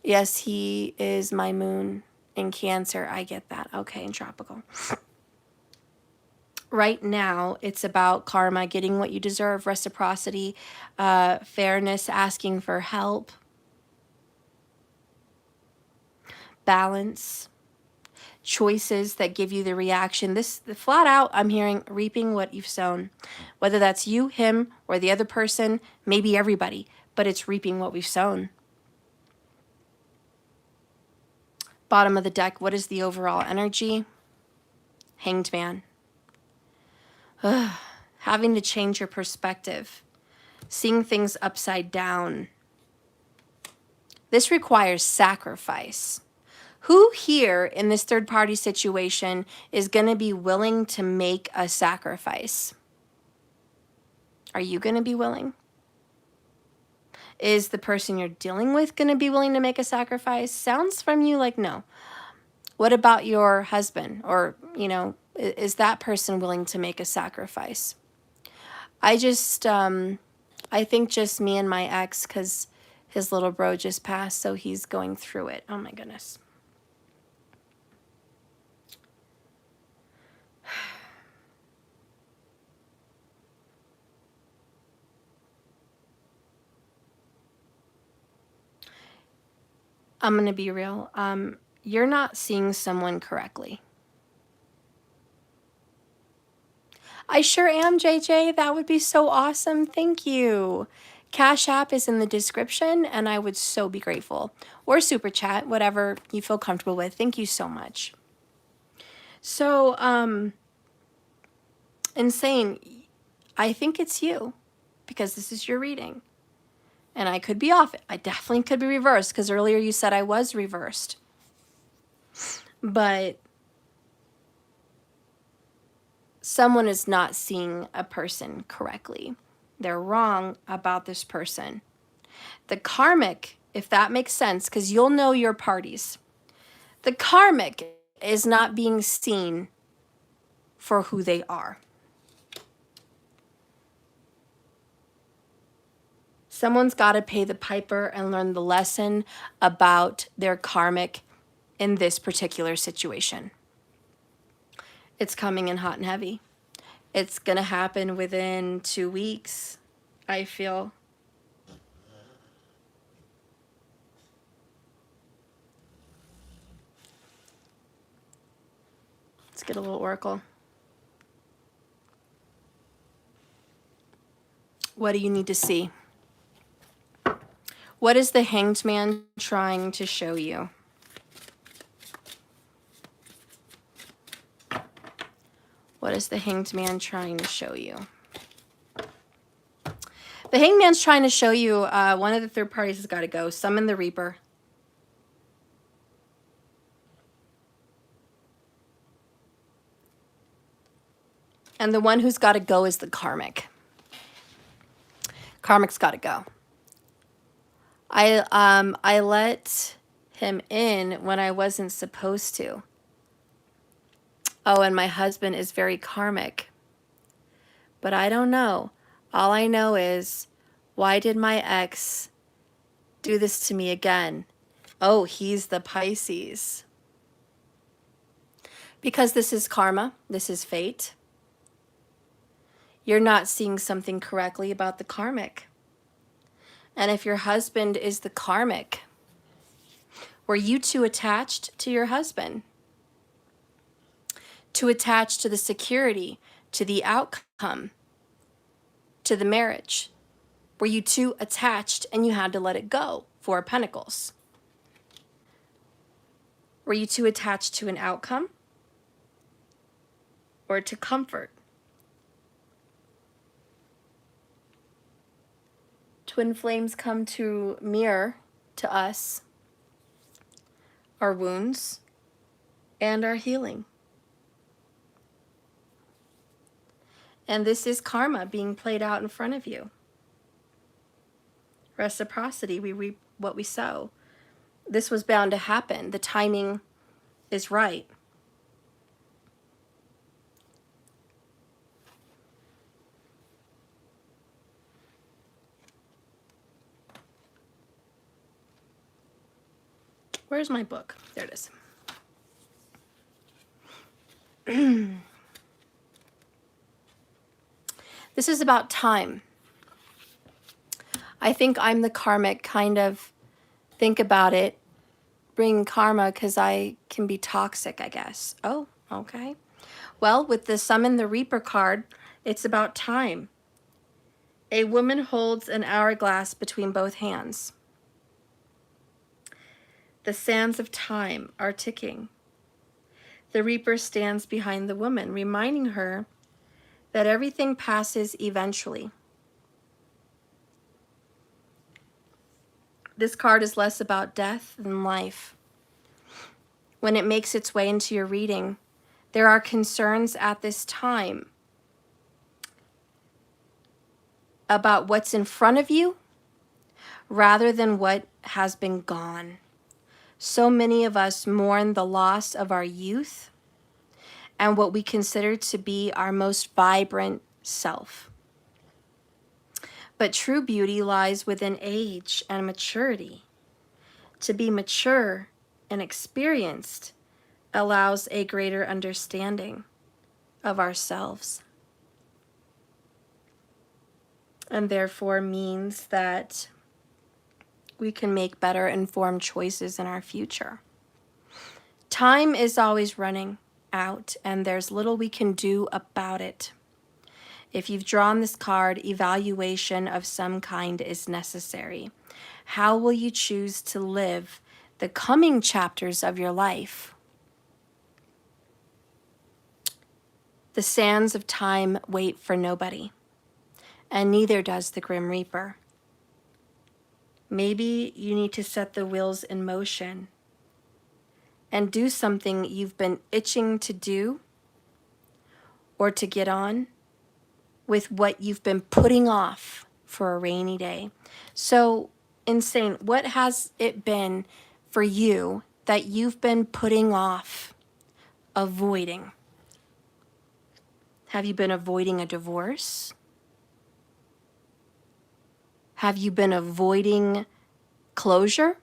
Yes, he is my moon in Cancer. I get that. Okay, in tropical. Right now, it's about karma, getting what you deserve, reciprocity, fairness, asking for help, balance, choices that give you the reaction. This, flat out, I'm hearing reaping what you've sown. Whether that's you, him, or the other person, maybe everybody, but it's reaping what we've sown. Bottom of the deck, what is the overall energy? Hanged Man. Ugh. Having to change your perspective. Seeing things upside down. This requires sacrifice. Who here in this third party situation is going to be willing to make a sacrifice? Are you going to be willing? Is the person you're dealing with going to be willing to make a sacrifice? Sounds from you like no. What about your husband? Or, you know, is that person willing to make a sacrifice? I think just me and my ex, because his little bro just passed, so he's going through it. Oh my goodness. I'm going to be real. You're not seeing someone correctly. I sure am, JJ. That would be so awesome. Thank you. Cash App is in the description, and I would so be grateful. Or Super Chat, whatever you feel comfortable with. Thank you so much. So, Insane, I think it's you, because this is your reading. And I could be off. I definitely could be reversed, because earlier you said I was reversed. But someone is not seeing a person correctly. They're wrong about this person. The karmic, if that makes sense, because you'll know your parties. The karmic is not being seen for who they are. Someone's got to pay the piper and learn the lesson about their karmic in this particular situation. It's coming in hot and heavy. It's going to happen within 2 weeks, I feel. Let's get a little oracle. What do you need to see? What is the Hanged Man trying to show you? What is the Hanged Man trying to show you? The Hanged Man's trying to show you one of the third parties has got to go. Summon the Reaper. And the one who's got to go is the karmic. Karmic's got to go. I let him in when I wasn't supposed to. Oh, and my husband is very karmic. But I don't know. All I know is, why did my ex do this to me again? Oh, he's the Pisces. Because this is karma. This is fate. You're not seeing something correctly about the karmic. And if your husband is the karmic, were you too attached to your husband? Too attached to the security, to the outcome, to the marriage? Were you too attached and you had to let it go? Four of Pentacles. Were you too attached to an outcome or to comfort? Twin flames come to mirror to us our wounds and our healing. And this is karma being played out in front of you. Reciprocity, we reap what we sow. This was bound to happen. The timing is right. Where's my book? There it is. This is about time. I think I'm the karmic, kind of think about it, bring karma because I can be toxic, I guess. Oh, okay. Well, with the Summon the Reaper card, it's about time. A woman holds an hourglass between both hands. The sands of time are ticking. The Reaper stands behind the woman, reminding her that everything passes eventually. This card is less about death than life. When it makes its way into your reading, there are concerns at this time about what's in front of you rather than what has been gone. So many of us mourn the loss of our youth and what we consider to be our most vibrant self. But true beauty lies within age and maturity. To be mature and experienced allows a greater understanding of ourselves, and therefore means that we can make better informed choices in our future. Time is always running out, and there's little we can do about it. If you've drawn this card, evaluation of some kind is necessary. How will you choose to live the coming chapters of your life? The sands of time wait for nobody, and neither does the Grim Reaper. Maybe you need to set the wheels in motion and do something you've been itching to do or to get on with what you've been putting off for a rainy day. So, Insane, what has it been for you that you've been putting off, avoiding? Have you been avoiding a divorce? Have you been avoiding closure?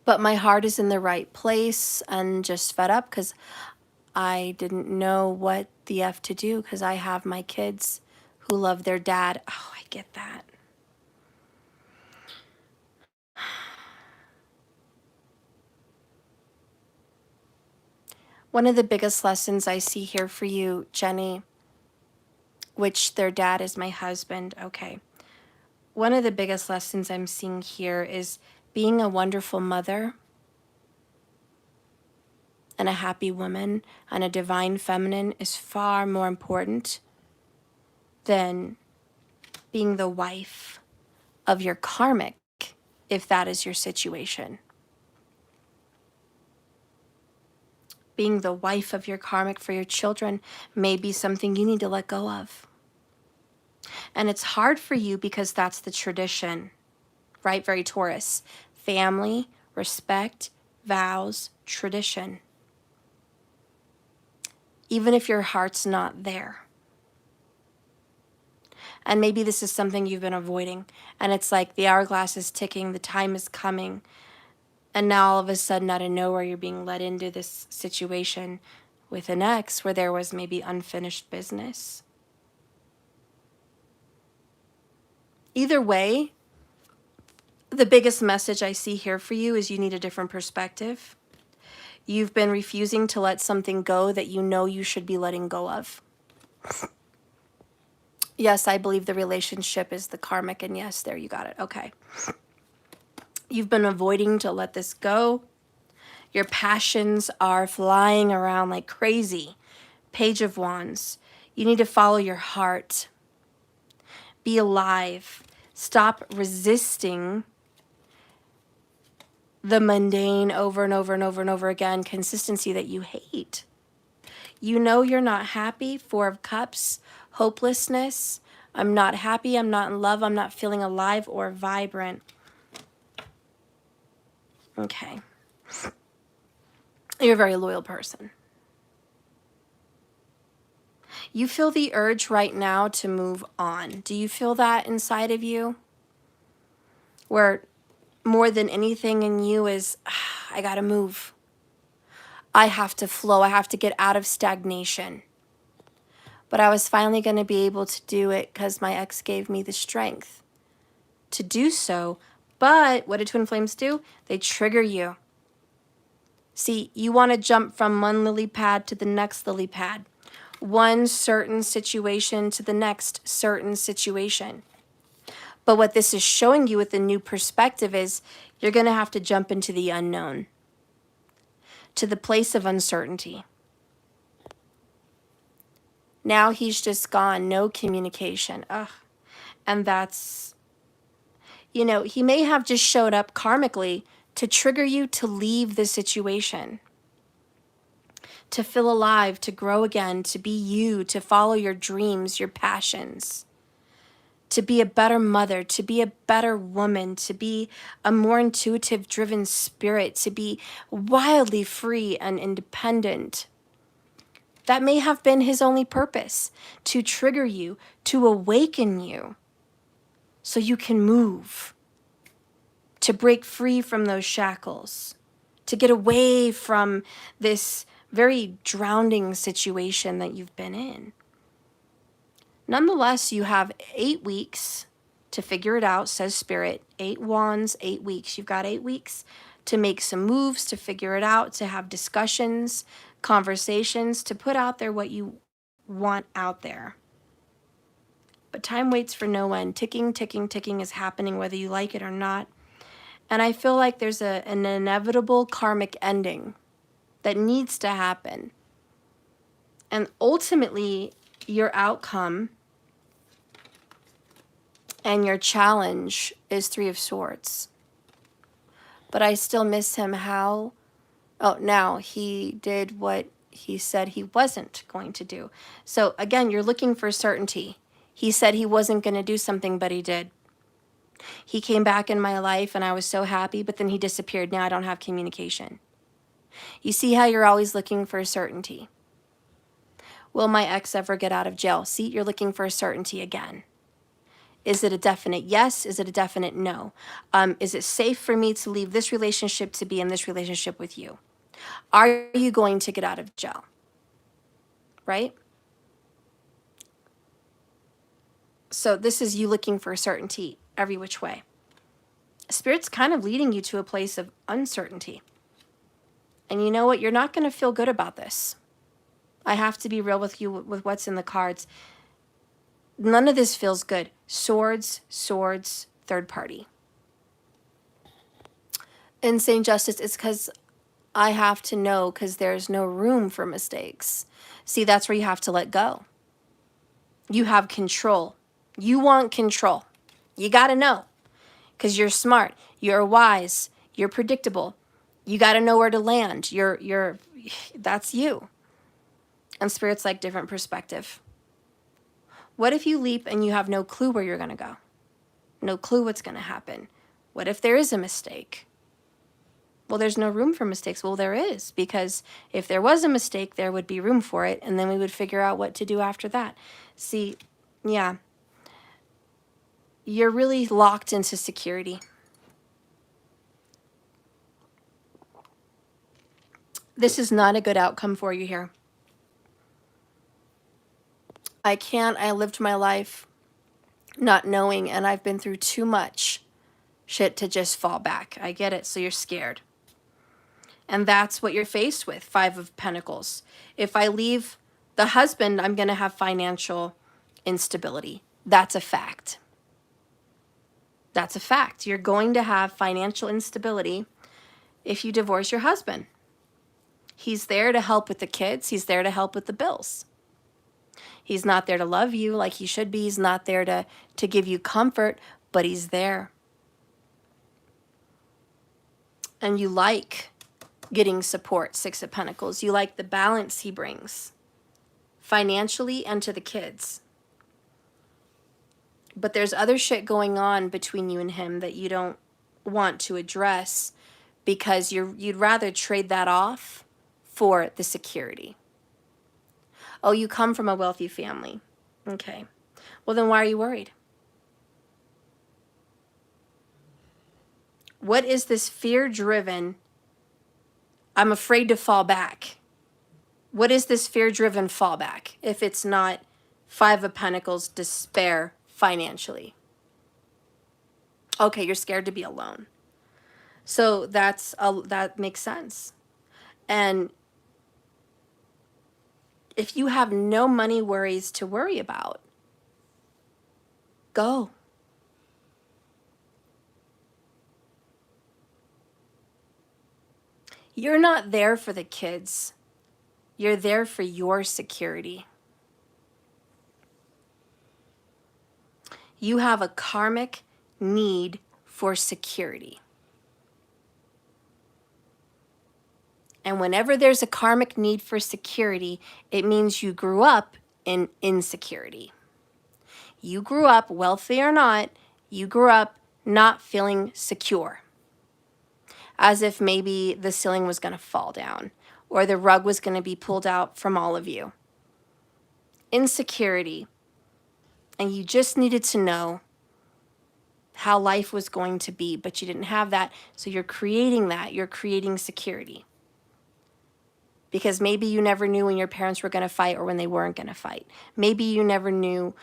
But my heart is in the right place and just fed up because I didn't know what the F to do because I have my kids who love their dad. Oh, I get that. One of the biggest lessons I see here for you, Jenny, which their dad is my husband, okay. One of the biggest lessons I'm seeing here is being a wonderful mother and a happy woman and a divine feminine is far more important than being the wife of your karmic, if that is your situation. being the wife of your karmic for your children may be something you need to let go of. And it's hard for you because that's the tradition, right? Very Taurus. Family, respect, vows, tradition. Even if your heart's not there. And maybe this is something you've been avoiding. And it's like the hourglass is ticking, the time is coming. And now all of a sudden, out of nowhere, you're being led into this situation with an ex where there was maybe unfinished business. Either way, the biggest message I see here for you is you need a different perspective. You've been refusing to let something go that you know you should be letting go of. Yes, I believe the relationship is the karmic, and yes, there you got it. Okay. You've been avoiding to let this go. Your passions are flying around like crazy. Page of Wands. You need to follow your heart. Be alive. Stop resisting the mundane over and over and over and over again consistency that you hate. You know you're not happy. Four of Cups. Hopelessness. I'm not happy. I'm not in love. I'm not feeling alive or vibrant. Okay. You're a very loyal person. You feel the urge right now to move on. Do you feel that inside of you? Where more than anything in you is, I gotta move. I have to flow. I have to get out of stagnation. But I was finally going to be able to do it because my ex gave me the strength to do so. But what do twin flames do? They trigger you. See, you want to jump from one lily pad to the next lily pad. One certain situation to the next certain situation. But what this is showing you with the new perspective is you're going to have to jump into the unknown, to the place of uncertainty. Now he's just gone, no communication. Ugh. And that's, he may have just showed up karmically to trigger you to leave the situation, to feel alive, to grow again, to be you, to follow your dreams, your passions, to be a better mother, to be a better woman, to be a more intuitive, driven spirit, to be wildly free and independent. That may have been his only purpose, to trigger you, to awaken you, so you can move, to break free from those shackles, to get away from this very drowning situation that you've been in. Nonetheless, you have 8 weeks to figure it out, says Spirit. 8 wands, 8 weeks. You've got 8 weeks to make some moves, to figure it out, to have discussions, conversations, to put out there what you want out there. But time waits for no one. Ticking, ticking, ticking is happening whether you like it or not. And I feel like there's an inevitable karmic ending that needs to happen. And ultimately, your outcome and your challenge is 3 of Swords. But I still miss him. How? Oh, now he did what he said he wasn't going to do. So again, you're looking for certainty. He said he wasn't going to do something, but he did. He came back in my life and I was so happy, but then he disappeared. Now I don't have communication. You see how you're always looking for certainty. Will my ex ever get out of jail? See, you're looking for certainty again. Is it a definite yes? Is it a definite no? Is it safe for me to leave this relationship to be in this relationship with you? Are you going to get out of jail? Right? So this is you looking for certainty every which way. Spirit's kind of leading you to a place of uncertainty. And you know what? You're not going to feel good about this. I have to be real with you with what's in the cards. None of this feels good. Swords, swords, third party. Insane justice is because I have to know, because there's no room for mistakes. See, that's where you have to let go. You have control. You want control. You got to know, because you're smart. You're wise. You're predictable. You got to know where to land. That's you. And Spirit's like, different perspective. What if you leap and you have no clue where you're going to go? No clue what's going to happen. What if there is a mistake? Well, there's no room for mistakes. Well, there is, because if there was a mistake, there would be room for it, and then we would figure out what to do after that. See, yeah, you're really locked into security. This is not a good outcome for you here. I lived my life not knowing, and I've been through too much shit to just fall back. I get it. So you're scared. And that's what you're faced with. 5 of Pentacles. If I leave the husband, I'm going to have financial instability. That's a fact. That's a fact. You're going to have financial instability if you divorce your husband. He's there to help with the kids. He's there to help with the bills. He's not there to love you like he should be. He's not there to give you comfort, but he's there. And you like getting support, 6 of Pentacles. You like the balance he brings financially and to the kids. But there's other shit going on between you and him that you don't want to address because you'd rather trade that off for the security. Oh, you come from a wealthy family. Okay. Well, then why are you worried? What is this fear-driven, I'm afraid to fall back? What is this fear-driven fallback if it's not 5 of Pentacles, despair financially? Okay, you're scared to be alone. So that makes sense. And if you have no money worries to worry about, go. You're not there for the kids. You're there for your security. You have a karmic need for security. And whenever there's a karmic need for security, it means you grew up in insecurity. You grew up, wealthy or not, you grew up not feeling secure. As if maybe the ceiling was going to fall down or the rug was going to be pulled out from all of you. Insecurity. And you just needed to know how life was going to be, but you didn't have that. So you're creating that. You're creating security. Because maybe you never knew when your parents were going to fight or when they weren't going to fight. Maybe you never knew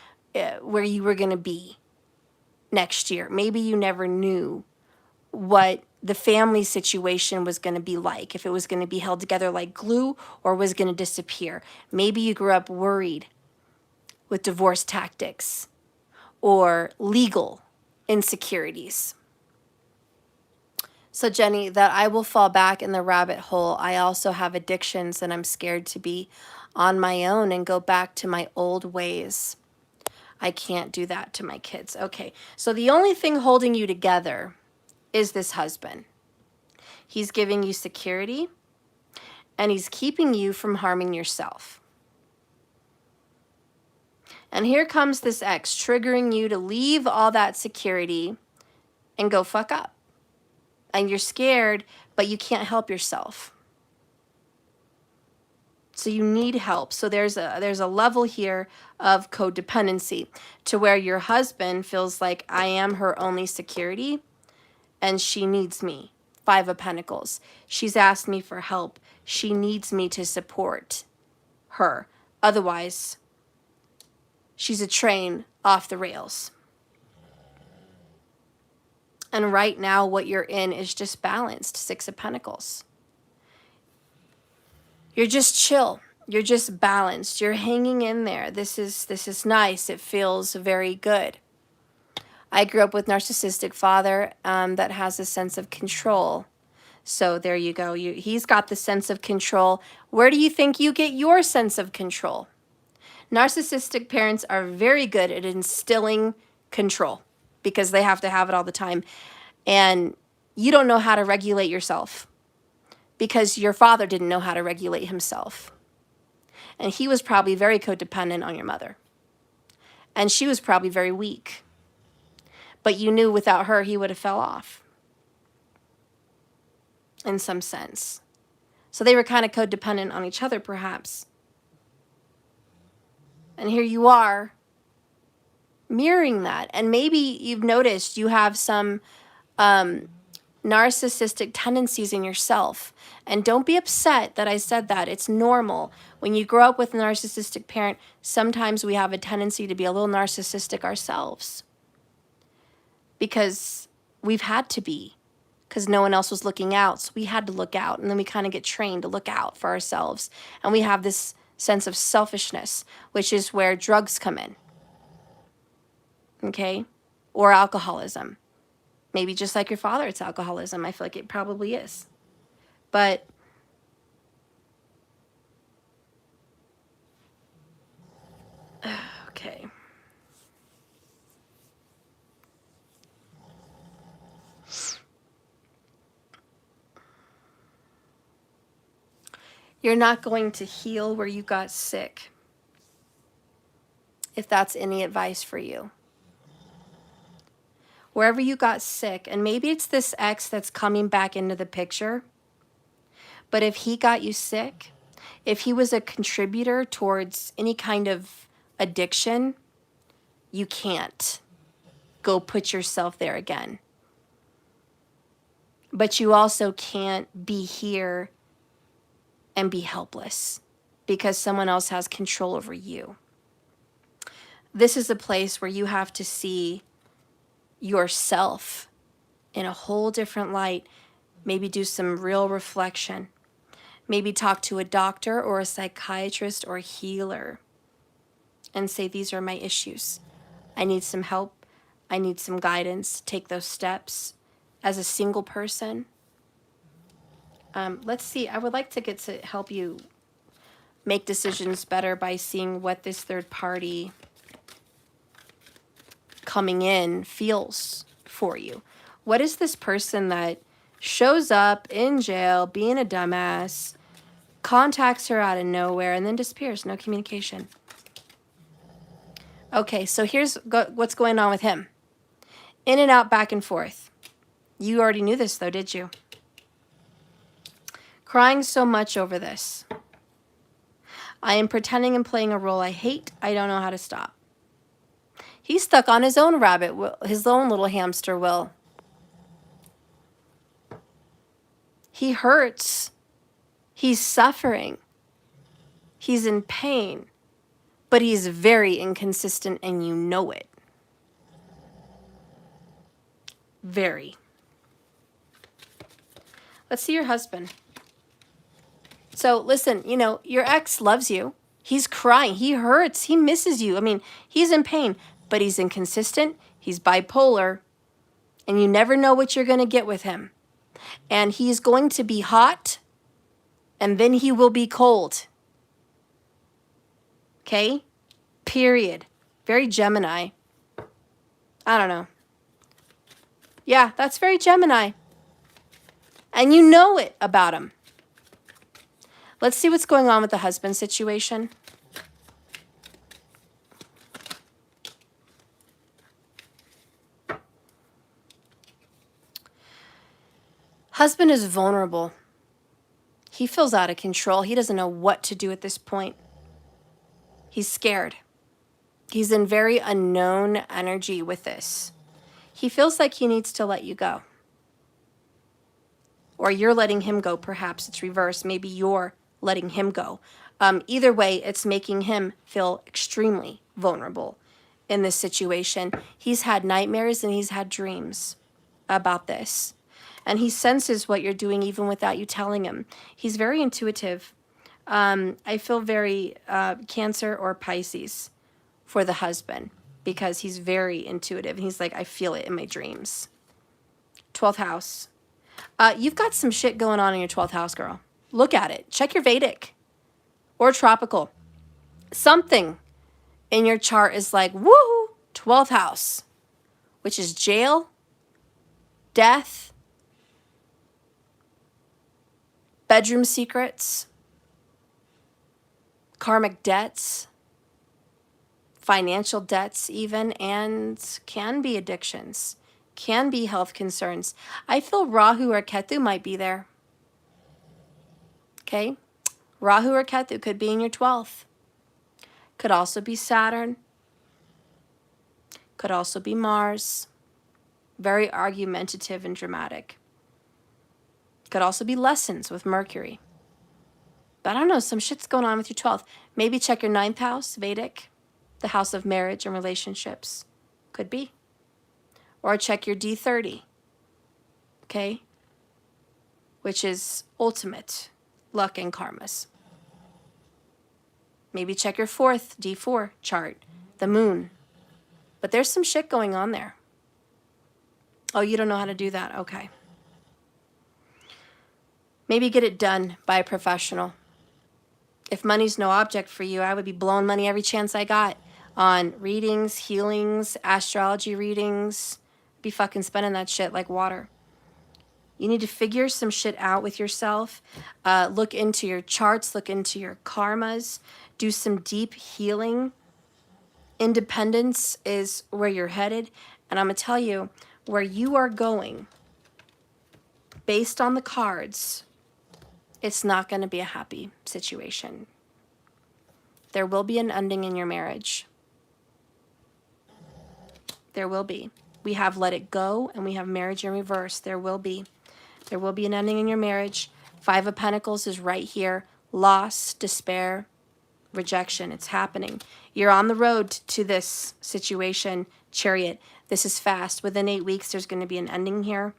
where you were going to be next year. Maybe you never knew what the family situation was going to be like, if it was going to be held together like glue or was going to disappear. Maybe you grew up worried with divorce tactics or legal insecurities. So Jenny, that I will fall back in the rabbit hole. I also have addictions and I'm scared to be on my own and go back to my old ways. I can't do that to my kids. Okay, so the only thing holding you together is this husband. He's giving you security and he's keeping you from harming yourself. And here comes this ex triggering you to leave all that security and go fuck up. And you're scared, but you can't help yourself. So you need help. So there's a level here of codependency to where your husband feels like I am her only security and she needs me. 5 of Pentacles. She's asked me for help. She needs me to support her. Otherwise, she's a train off the rails. And right now, what you're in is just balanced. 6 of Pentacles. You're just chill. You're just balanced. You're hanging in there. This is nice. It feels very good. I grew up with narcissistic father that has a sense of control. So there you go. He's got the sense of control. Where do you think you get your sense of control? Narcissistic parents are very good at instilling control because they have to have it all the time. And you don't know how to regulate yourself. because your father didn't know how to regulate himself. And he was probably very codependent on your mother. And she was probably very weak. But you knew without her, he would have fell off. In some sense. So they were kind of codependent on each other, perhaps. And here you are, mirroring that. And maybe you've noticed you have some narcissistic tendencies in yourself. And don't be upset that I said that. It's normal. When you grow up with a narcissistic parent, sometimes we have a tendency to be a little narcissistic ourselves. Because we've had to be. Because no one else was looking out. So we had to look out. And then we kind of get trained to look out for ourselves. And we have this sense of selfishness, which is where drugs come in. Okay? Or alcoholism. Maybe just like your father, it's alcoholism. I feel like it probably is. But okay. You're not going to heal where you got sick. If that's any advice for you. Wherever you got sick, and maybe it's this ex that's coming back into the picture, but if he got you sick, if he was a contributor towards any kind of addiction, you can't go put yourself there again. But you also can't be here and be helpless because someone else has control over you. This is a place where you have to see yourself in a whole different light. Maybe do some real reflection. Maybe talk to a doctor or a psychiatrist or a healer and say, these are my issues. I need some help. I need some guidance to take those steps as a single person. Let's see. I would like to get to help you make decisions better by seeing what this third party coming in feels for you. What is this person that shows up in jail, being a dumbass, contacts her out of nowhere, and then disappears? No communication. Okay, so here's what's going on with him. In and out, back and forth. You already knew this, though, did you? Crying so much over this. I am pretending and playing a role I hate. I don't know how to stop. He's stuck on his own rabbit wheel, his own little hamster wheel. He hurts. He's suffering. He's in pain. But he's very inconsistent, and you know it. Very. Let's see your husband. So listen, you know, your ex loves you. He's crying. He hurts. He misses you. I mean, he's in pain, but he's inconsistent. He's bipolar. And you never know what you're going to get with him. And he's going to be hot, and then he will be cold. Okay? Period. Very Gemini. I don't know. Yeah, that's very Gemini. And you know it about him. Let's see what's going on with the husband situation. Husband is vulnerable. He feels out of control. He doesn't know what to do at this point. He's scared. He's in very unknown energy with this. He feels like he needs to let you go. Or you're letting him go, perhaps. It's reversed. Maybe you're letting him go. Either way, it's making him feel extremely vulnerable in this situation. He's had nightmares and he's had dreams about this. And he senses what you're doing even without you telling him. He's very intuitive. I feel very Cancer or Pisces for the husband because he's very intuitive. He's like, I feel it in my dreams. 12th house. You've got some shit going on in your 12th house, girl. Look at it. Check your Vedic or tropical. Something in your chart is like, woo, 12th house, which is jail, death, bedroom secrets, karmic debts, financial debts even, and can be addictions, can be health concerns. I feel Rahu or Ketu might be there. Okay? Rahu or Ketu could be in your 12th. Could also be Saturn. Could also be Mars. Very argumentative and dramatic. Could also be lessons with Mercury. But I don't know, some shit's going on with your 12th. Maybe check your 9th house, Vedic, the house of marriage and relationships. Could be. Or check your D30, okay? Which is ultimate luck and karmas. Maybe check your 4th, D4 chart, the moon. But there's some shit going on there. Oh, you don't know how to do that? Okay. Maybe get it done by a professional. If money's no object for you, I would be blowing money every chance I got on readings, healings, astrology readings. Be fucking spending that shit like water. You need to figure some shit out with yourself. Look into your charts, look into your karmas, do some deep healing. Independence is where you're headed. And I'm going to tell you, where you are going, based on the cards, it's not going to be a happy situation. There will be an ending in your marriage. There will be. We have let it go and we have marriage in reverse. There will be. There will be an ending in your marriage. 5 of Pentacles is right here. Loss, despair, rejection. It's happening. You're on the road to this situation, Chariot. This is fast. Within 8 weeks, there's going to be an ending here.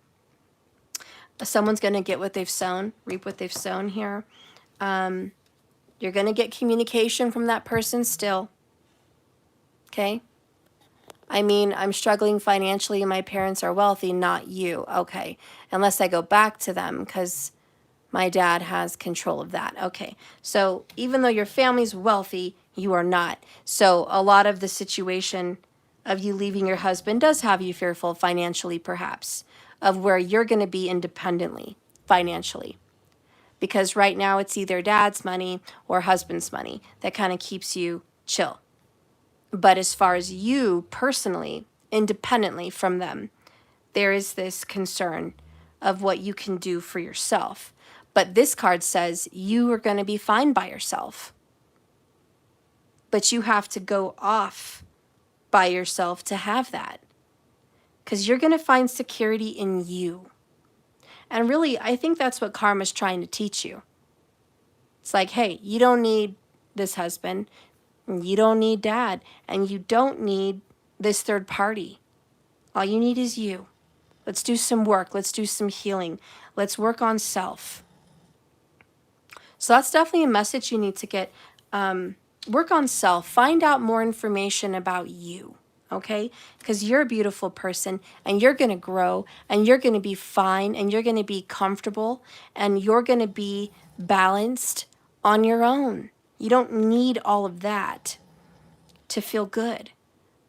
Someone's going to get what they've sown, reap what they've sown here. You're going to get communication from that person still. Okay? I mean, I'm struggling financially and my parents are wealthy, not you. Okay. Unless I go back to them because my dad has control of that. Okay. So even though your family's wealthy, you are not. So a lot of the situation of you leaving your husband does have you fearful financially, perhaps, of where you're going to be independently financially. Because right now it's either dad's money or husband's money that kind of keeps you chill. But as far as you personally, independently from them, there is this concern of what you can do for yourself. But this card says you are going to be fine by yourself. But you have to go off by yourself to have that. Because you're going to find security in you. And really, I think that's what karma's trying to teach you. It's like, hey, you don't need this husband. You don't need dad. And you don't need this third party. All you need is you. Let's do some work. Let's do some healing. Let's work on self. So that's definitely a message you need to get. Work on self. Find out more information about you. Okay? Because you're a beautiful person and you're going to grow and you're going to be fine and you're going to be comfortable and you're going to be balanced on your own. You don't need all of that to feel good.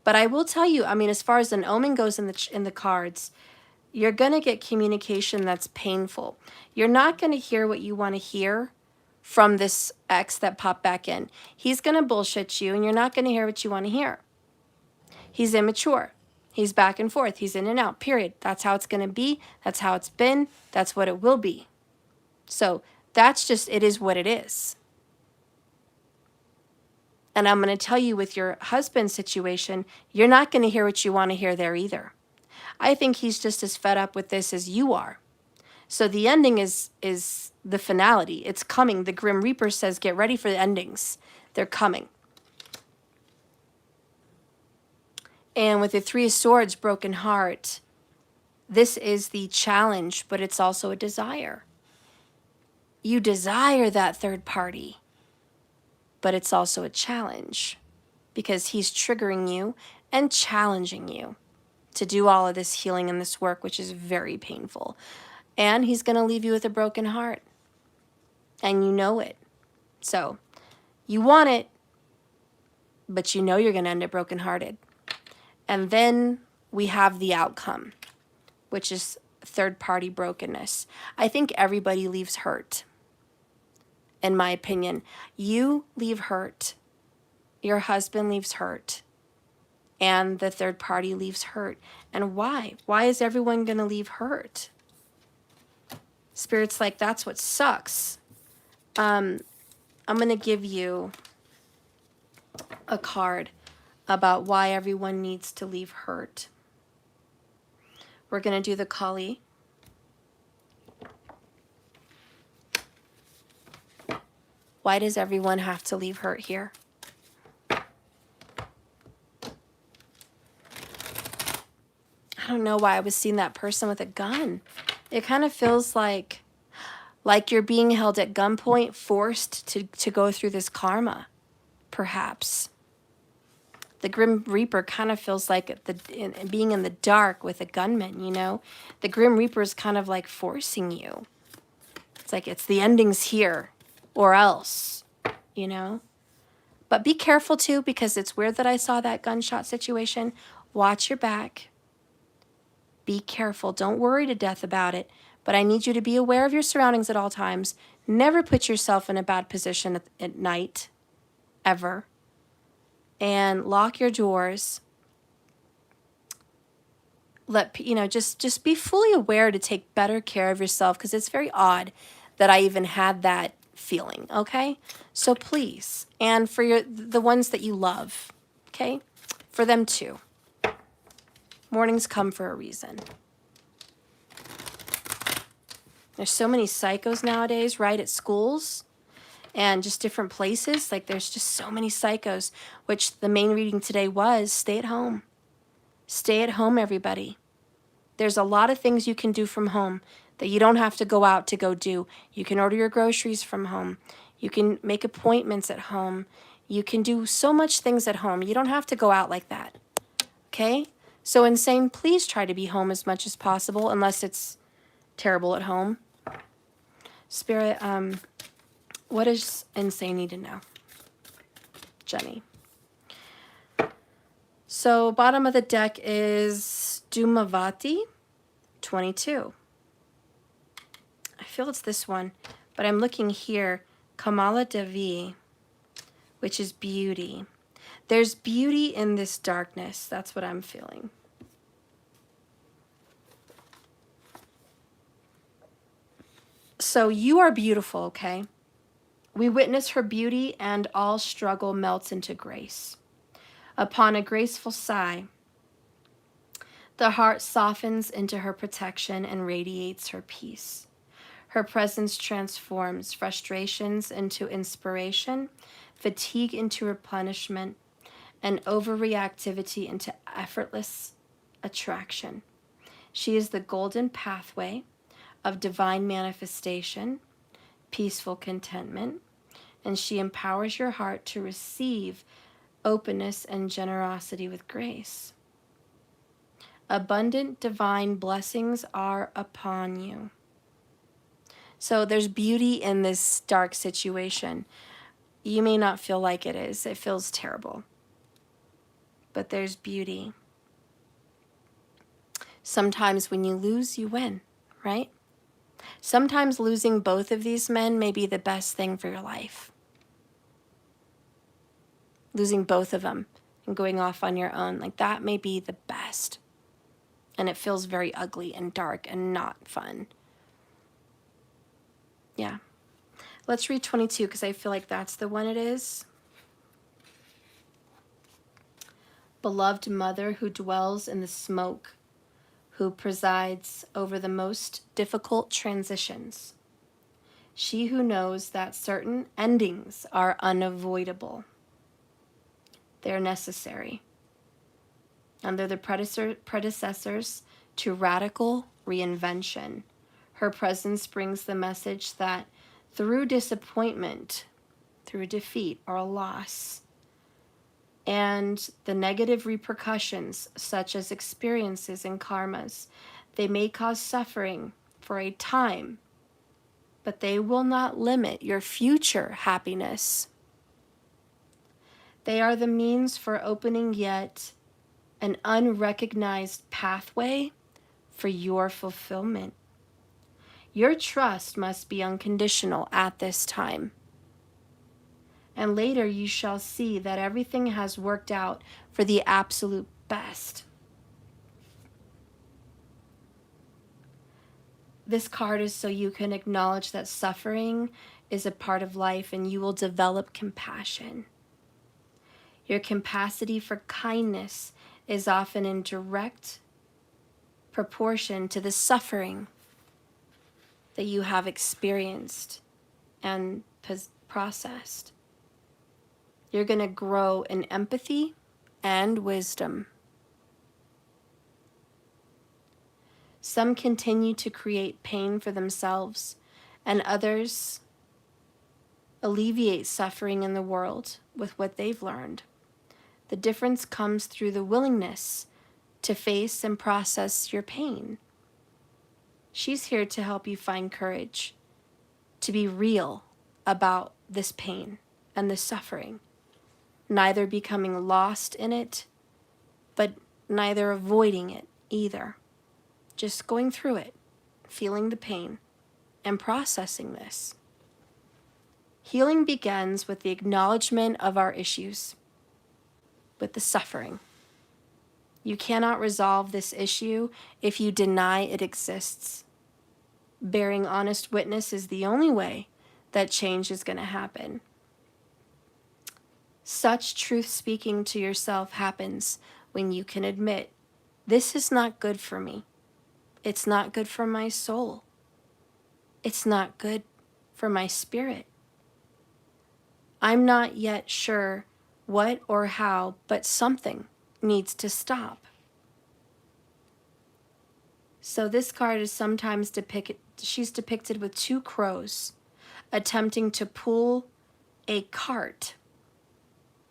But I will tell you, I mean, as far as an omen goes in the cards, you're going to get communication that's painful. You're not going to hear what you want to hear from this ex that popped back in. He's going to bullshit you and you're not going to hear what you want to hear. He's immature. He's back and forth. He's in and out, period. That's how it's going to be. That's how it's been. That's what it will be. So that's just, it is what it is. And I'm going to tell you with your husband's situation, you're not going to hear what you want to hear there either. I think he's just as fed up with this as you are. So the ending is the finality. It's coming. The Grim Reaper says, get ready for the endings. They're coming. And with the 3 of Swords, broken heart, this is the challenge, but it's also a desire. You desire that third party, but it's also a challenge because he's triggering you and challenging you to do all of this healing and this work, which is very painful. And he's going to leave you with a broken heart. And you know it. So you want it, but you know you're going to end up brokenhearted. And then we have the outcome, which is third-party brokenness. I think everybody leaves hurt. in my opinion. You leave hurt. Your husband leaves hurt. And the third party leaves hurt. And why? Why is everyone going to leave hurt? Spirit's like, that's what sucks. I'm going to give you a card about why everyone needs to leave hurt. We're going to do the Kali. Why does everyone have to leave hurt here? I don't know why I was seeing that person with a gun. It kind of feels like you're being held at gunpoint, forced to go through this karma, perhaps. The Grim Reaper kind of feels like being in the dark with a gunman, you know? The Grim Reaper is kind of like forcing you. It's like it's the ending's here or else, you know? But be careful too, because it's weird that I saw that gunshot situation. Watch your back. Be careful. Don't worry to death about it. But I need you to be aware of your surroundings at all times. Never put yourself in a bad position at night, ever. And lock your doors. Just be fully aware to take better care of yourself, because it's very odd that I even had that feeling, okay? So please, and for the ones that you love, okay? For them too. Mornings come for a reason. There's so many psychos nowadays, right, at schools and just different places. Like, there's just so many psychos, which the main reading today was stay at home. Stay at home, everybody. There's a lot of things you can do from home that you don't have to go out to go do. You can order your groceries from home. You can make appointments at home. You can do so much things at home. You don't have to go out like that, okay? So Insane, please try to be home as much as possible, unless it's terrible at home. Spirit, what does Insane need to know? Jenny. So bottom of the deck is Dhumavati, 22. I feel it's this one, but I'm looking here, Kamala Devi, which is beauty. There's beauty in this darkness. That's what I'm feeling. So you are beautiful, okay? We witness her beauty, and all struggle melts into grace. Upon a graceful sigh, the heart softens into her protection and radiates her peace. Her presence transforms frustrations into inspiration, fatigue into replenishment, and overreactivity into effortless attraction. She is the golden pathway of divine manifestation, peaceful contentment, and she empowers your heart to receive openness and generosity with grace. Abundant divine blessings are upon you. So there's beauty in this dark situation. You may not feel like it is. It feels terrible. But there's beauty. Sometimes when you lose, you win, right? Sometimes losing both of these men may be the best thing for your life. Losing both of them and going off on your own, like that may be the best. And it feels very ugly and dark and not fun. Yeah. Let's read 22 because I feel like that's the one it is. Beloved mother who dwells in the smoke, who presides over the most difficult transitions. She who knows that certain endings are unavoidable. They're necessary. And they're the predecessors to radical reinvention. Her presence brings the message that through disappointment, through defeat or loss, and the negative repercussions, such as experiences and karmas, they may cause suffering for a time, but they will not limit your future happiness. They are the means for opening yet an unrecognized pathway for your fulfillment. Your trust must be unconditional at this time. and later you shall see that everything has worked out for the absolute best. This card is so you can acknowledge that suffering is a part of life and you will develop compassion. Your capacity for kindness is often in direct proportion to the suffering that you have experienced and processed. You're going to grow in empathy and wisdom. Some continue to create pain for themselves, and others alleviate suffering in the world with what they've learned. The difference comes through the willingness to face and process your pain. She's here to help you find courage to be real about this pain and this suffering, neither becoming lost in it, but neither avoiding it either. Just going through it, feeling the pain, and processing this. Healing begins with the acknowledgement of our issues, with the suffering. You cannot resolve this issue if you deny it exists. Bearing honest witness is the only way that change is going to happen. Such truth speaking to yourself happens when you can admit, this is not good for me. It's not good for my soul. It's not good for my spirit. I'm not yet sure what or how, but something needs to stop. So this card is sometimes she's depicted with two crows attempting to pull a cart.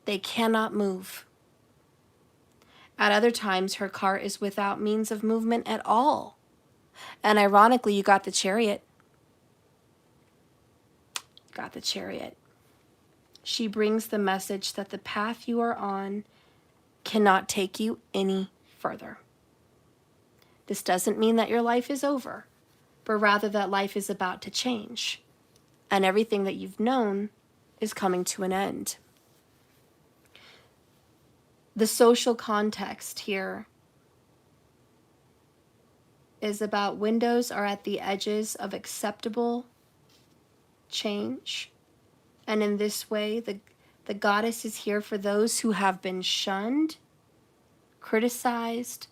They cannot move. At other times, her cart is without means of movement at all. And ironically, you got the Chariot. Got the Chariot. She brings the message that the path you are on cannot take you any further. This doesn't mean that your life is over, but rather that life is about to change, and everything that you've known is coming to an end. The social context here is about windows are at the edges of acceptable change. And in this way, the goddess is here for those who have been shunned, criticized,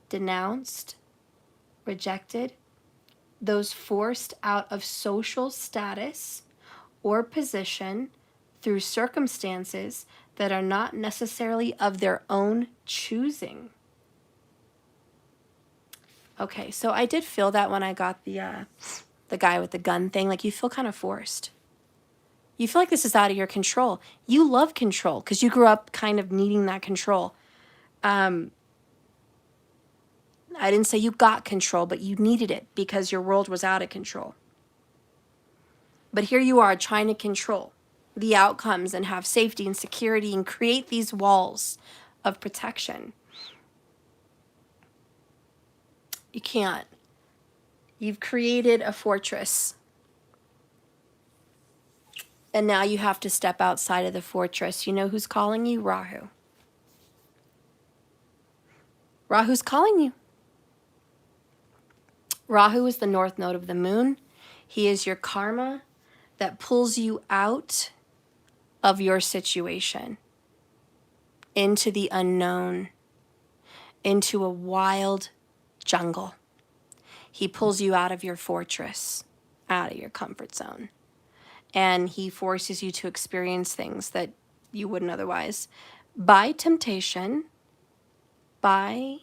denounced, rejected, those forced out of social status or position through circumstances that are not necessarily of their own choosing. Okay, so I did feel that when I got the guy with the gun thing, like you feel kind of forced. You feel like this is out of your control. You love control because you grew up kind of needing that control. I didn't say you got control, but you needed it because your world was out of control. But here you are trying to control the outcomes and have safety and security and create these walls of protection. You can't. You've created a fortress. And now you have to step outside of the fortress. You know who's calling you? Rahu. Rahu's calling you. Rahu is the north node of the moon. He is your karma that pulls you out of your situation into the unknown, into a wild jungle. He pulls you out of your fortress, out of your comfort zone. And he forces you to experience things that you wouldn't otherwise. By temptation, by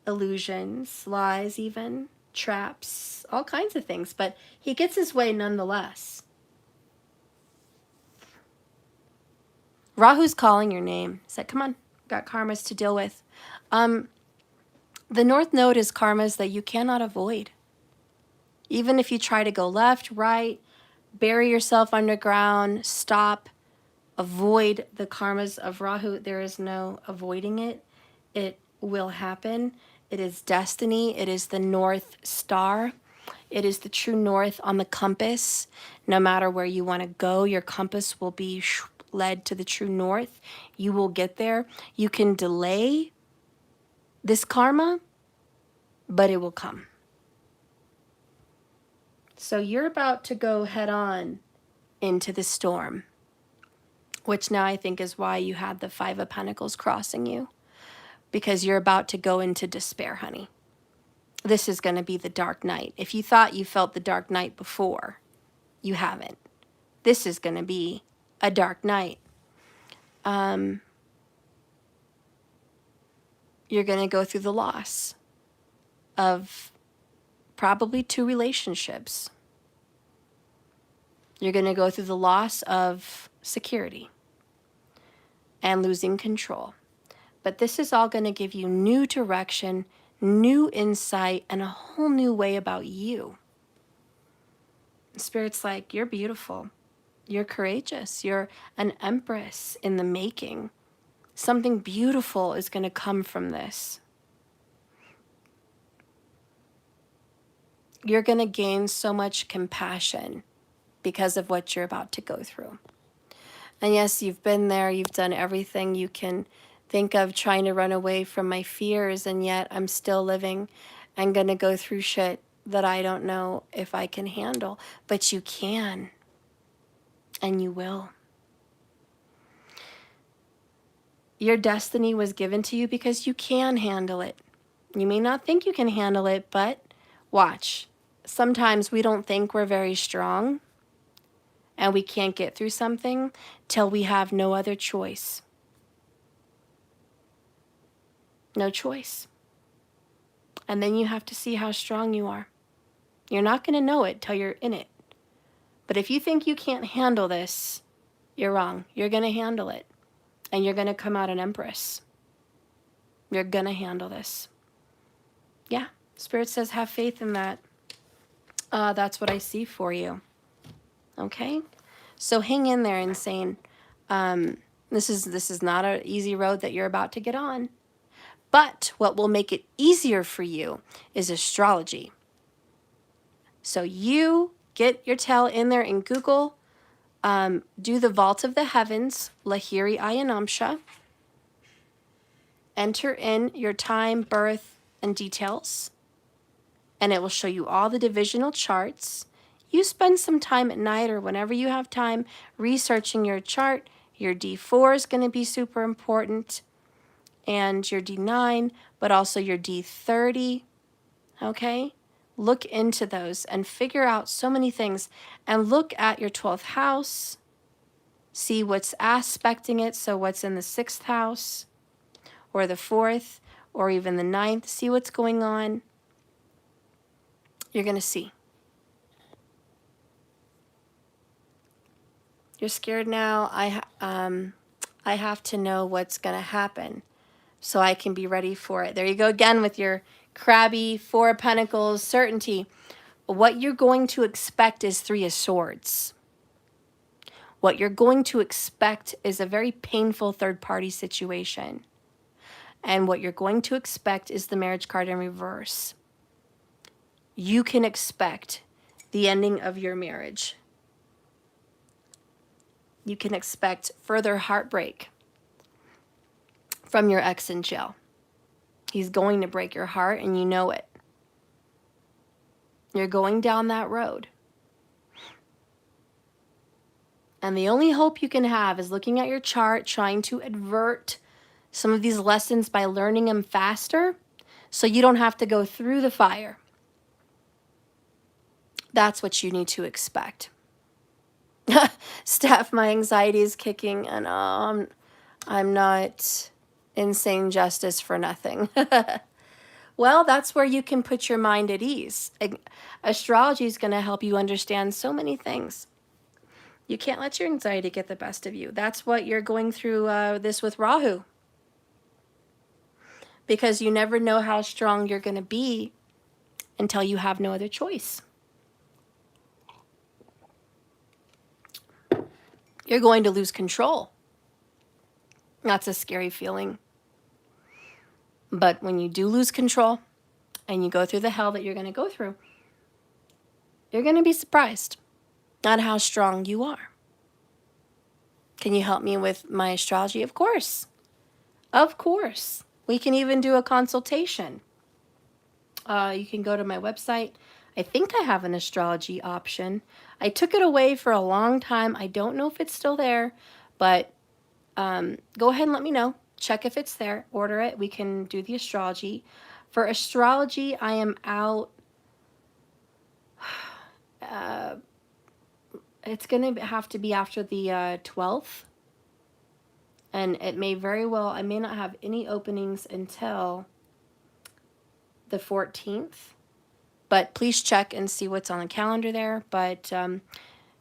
illusions, lies even, traps, all kinds of things. But he gets his way nonetheless. Rahu's calling your name. He said, come on, got karmas to deal with. The North Node is karmas that you cannot avoid. Even if you try to go left, right, bury yourself underground, stop, avoid the karmas of Rahu, there is no avoiding it. It will happen. It is destiny. It is the North Star. It is the true north on the compass. No matter where you want to go, your compass will be led to the true north. You will get there. You can delay this karma, but it will come. So you're about to go head on into the storm, which now I think is why you had the Five of Pentacles crossing you, because you're about to go into despair, honey. This is going to be the dark night. If you thought you felt the dark night before, you haven't. This is going to be a dark night. You're going to go through the loss of probably 2 relationships. You're going to go through the loss of security and losing control. But this is all going to give you new direction, new insight, and a whole new way about you. Spirit's like, you're beautiful. You're courageous. You're an empress in the making. Something beautiful is going to come from this. You're going to gain so much compassion because of what you're about to go through. And yes, you've been there. You've done everything you can think of trying to run away from my fears, and yet I'm still living and going to go through shit that I don't know if I can handle. But you can, and you will. Your destiny was given to you because you can handle it. You may not think you can handle it, but watch. Sometimes we don't think we're very strong and we can't get through something till we have no other choice. No choice. And then you have to see how strong you are. You're not going to know it till you're in it. But if you think you can't handle this, you're wrong. You're going to handle it. And you're going to come out an empress. You're going to handle this. Yeah. Spirit says have faith in that. That's what I see for you. Okay? So hang in there, insane. This is not an easy road that you're about to get on. But what will make it easier for you is astrology. So you get your tail in there in Google. Do the Vault of the Heavens, Lahiri Ayanamsha. Enter in your time, birth, and details. And it will show you all the divisional charts. You spend some time at night or whenever you have time researching your chart. Your D4 is going to be super important. And your D9, but also your D30. Okay? Look into those and figure out so many things. And look at your 12th house. See what's aspecting it. So what's in the 6th house or the 4th or even the 9th. See what's going on. You're going to see. You're scared now. I have to know what's going to happen so I can be ready for it. There you go again with your crabby 4 of Pentacles certainty. What you're going to expect is 3 of Swords. What you're going to expect is a very painful third-party situation. And what you're going to expect is the marriage card in reverse. You can expect the ending of your marriage. You can expect further heartbreak from your ex in jail. He's going to break your heart and you know it. You're going down that road. And the only hope you can have is looking at your chart, trying to avert some of these lessons by learning them faster so you don't have to go through the fire. That's what you need to expect. Steph, my anxiety is kicking and I'm not insane justice for nothing. Well, that's where you can put your mind at ease. Astrology is going to help you understand so many things. You can't let your anxiety get the best of you. That's what you're going through this with Rahu. Because you never know how strong you're going to be until you have no other choice. You're going to lose control. That's a scary feeling. But when you do lose control and you go through the hell that you're going to go through, You're going to be surprised at how strong you are. Can you help me with my astrology? Of course. Of course. We can even do a consultation. You can go to my website. I think I have an astrology option. I took it away for a long time. I don't know if it's still there, but go ahead and let me know. Check if it's there. Order it. We can do the astrology. For astrology, I am out. It's going to have to be after the 12th. And it may very well, I may not have any openings until the 14th. But please check and see what's on the calendar there. But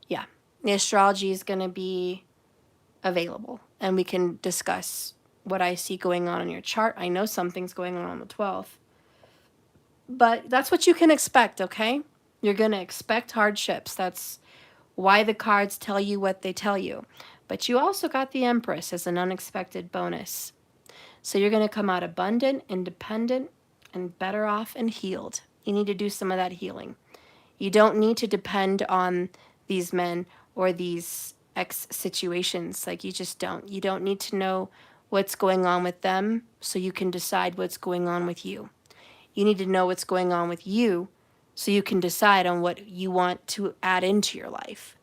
yeah, the astrology is going to be available. And we can discuss what I see going on in your chart. I know something's going on the 12th. But that's what you can expect, okay? You're going to expect hardships. That's why the cards tell you what they tell you. But you also got the Empress as an unexpected bonus. So you're going to come out abundant, independent, and better off and healed. You need to do some of that healing. You don't need to depend on these men or these ex situations. Like, you just don't. You don't need to know what's going on with them so you can decide what's going on with you. You need to know what's going on with you so you can decide on what you want to add into your life.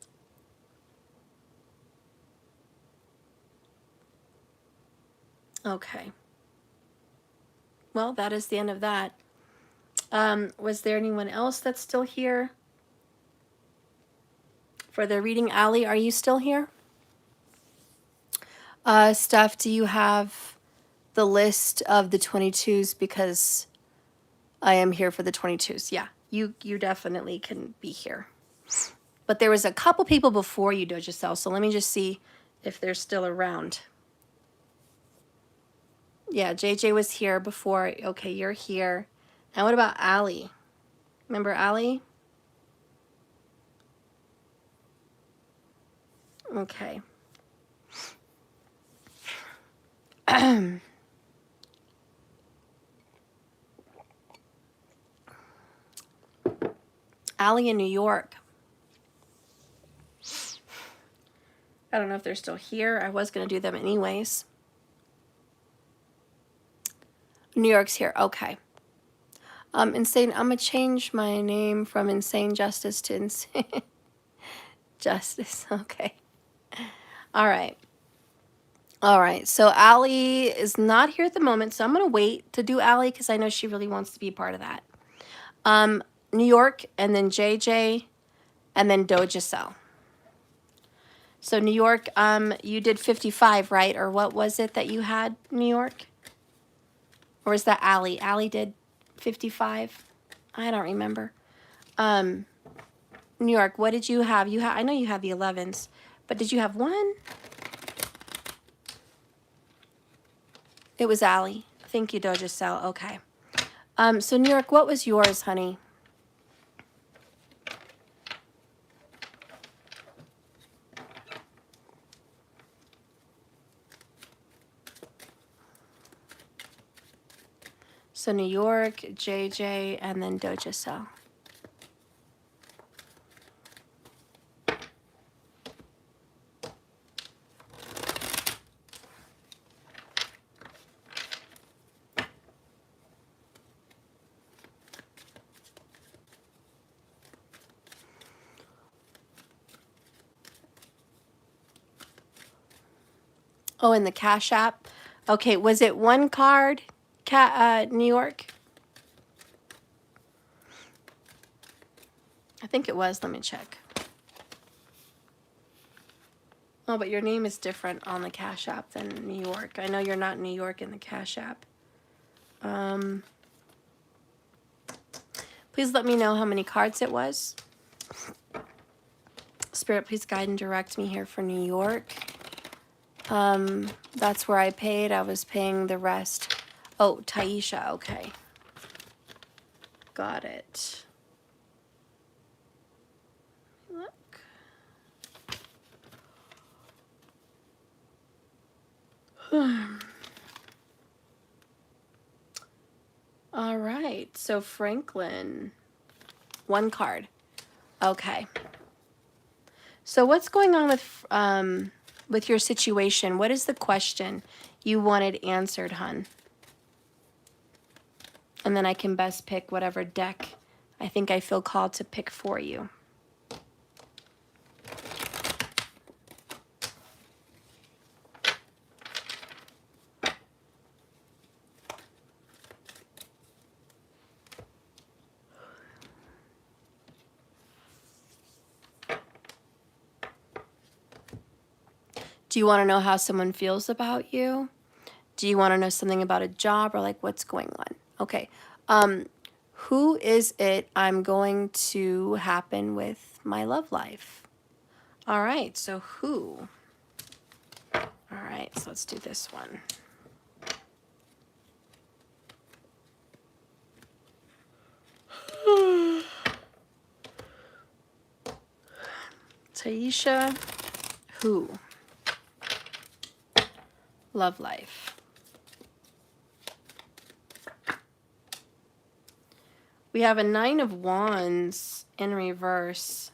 Okay. Well, that is the end of that. Was there anyone else that's still here for the reading? Allie, are you still here? Steph, do you have the list of the 22s? Because I am here for the 22s. Yeah, you definitely can be here. But there was a couple people before you, Dojacel, so let me just see if they're still around. Yeah, JJ was here before. Okay, you're here. And what about Allie? Remember Allie? Okay. Allie in New York. I don't know if they're still here. I was going to do them anyways. New York's here. Okay. Insane. I'm going to change my name from Insane Justice to Insane Justice. Okay. All right. All right. So Allie is not here at the moment. So I'm going to wait to do Allie because I know she really wants to be a part of that. New York, and then JJ, and then Dojacel. So New York, you did 55, right? Or what was it that you had, New York? Or is that Allie? Allie did 55? I don't remember. New York, what did you have? I know you had the 11s, but did you have one? It was Allie. Thank you, Dojacel. Okay. So New York, what was yours, honey? So New York, JJ, and then Dojacel. Oh, in the Cash App. Okay, was it one card, New York? I think it was. Let me check. Oh, but your name is different on the Cash App than New York. I know you're not New York in the Cash App. Please let me know how many cards it was. Spirit, please guide and direct me here for New York. That's where I paid. I was paying the rest. Oh, Taisha. Okay. Got it. Look. All right. So Franklin, one card. Okay. So what's going on with your situation? What is the question you wanted answered, hun? And then I can best pick whatever deck I think I feel called to pick for you. Do you want to know how someone feels about you? Do you want to know something about a job or like what's going on? Okay. Who is it I'm going to happen with my love life? All right. So who? All right. So let's do this one. Taisha, who? Love life. We have a 9 of Wands in reverse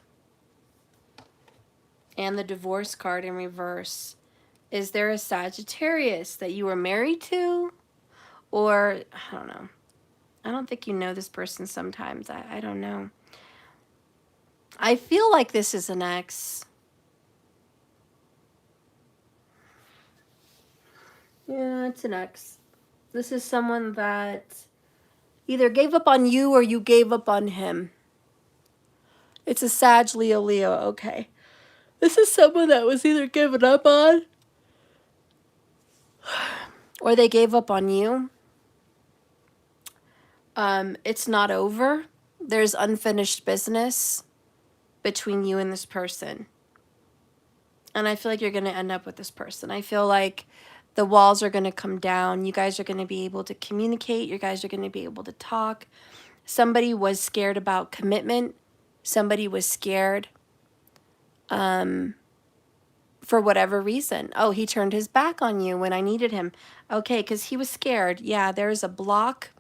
and the divorce card in reverse. Is there a Sagittarius that you were married to? Or, I don't know. I don't think you know this person sometimes. I don't know. I feel like this is an ex. Yeah, it's an ex. This is someone that either gave up on you or you gave up on him. It's a Sag, Leo, Leo. Okay. This is someone that was either given up on or they gave up on you. It's not over. There's unfinished business between you and this person. And I feel like you're going to end up with this person. I feel like the walls are going to come down. You guys are going to be able to communicate. You guys are going to be able to talk. Somebody was scared about commitment. Somebody was scared for whatever reason. Oh, he turned his back on you when I needed him. Okay, because he was scared. Yeah, there's a block.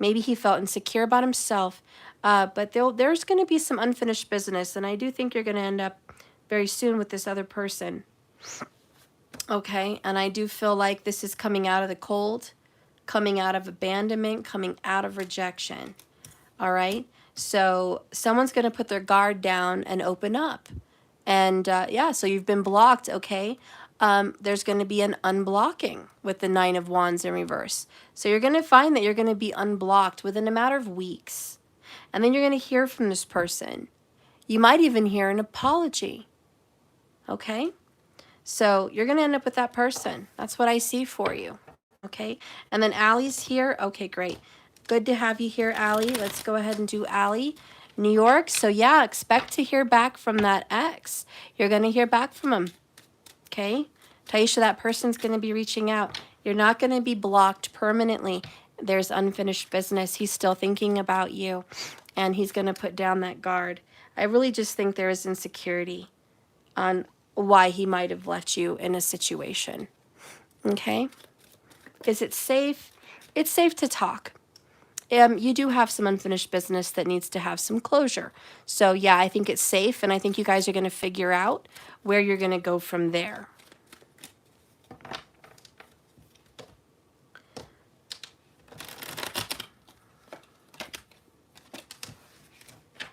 Maybe he felt insecure about himself. But there's going to be some unfinished business. And I do think you're going to end up very soon with this other person. Okay, and I do feel like this is coming out of the cold, coming out of abandonment, coming out of rejection. All right, so someone's going to put their guard down and open up. And yeah, so you've been blocked, okay? There's going to be an unblocking with the 9 of Wands in reverse. So you're going to find that you're going to be unblocked within a matter of weeks. And then you're going to hear from this person. You might even hear an apology. Okay? So you're going to end up with that person. That's what I see for you. Okay? And then Allie's here. Okay, great. Good to have you here, Allie. Let's go ahead and do Allie. New York. So yeah, expect to hear back from that ex. You're going to hear back from him. Okay? Taisha, that person's going to be reaching out. You're not going to be blocked permanently. There's unfinished business. He's still thinking about you. And he's going to put down that guard. I really just think there is insecurity on why he might have left you in a situation. Okay? Is it safe? It's safe to talk. You do have some unfinished business that needs to have some closure. So yeah, I think it's safe, and I think you guys are going to figure out where you're going to go from there.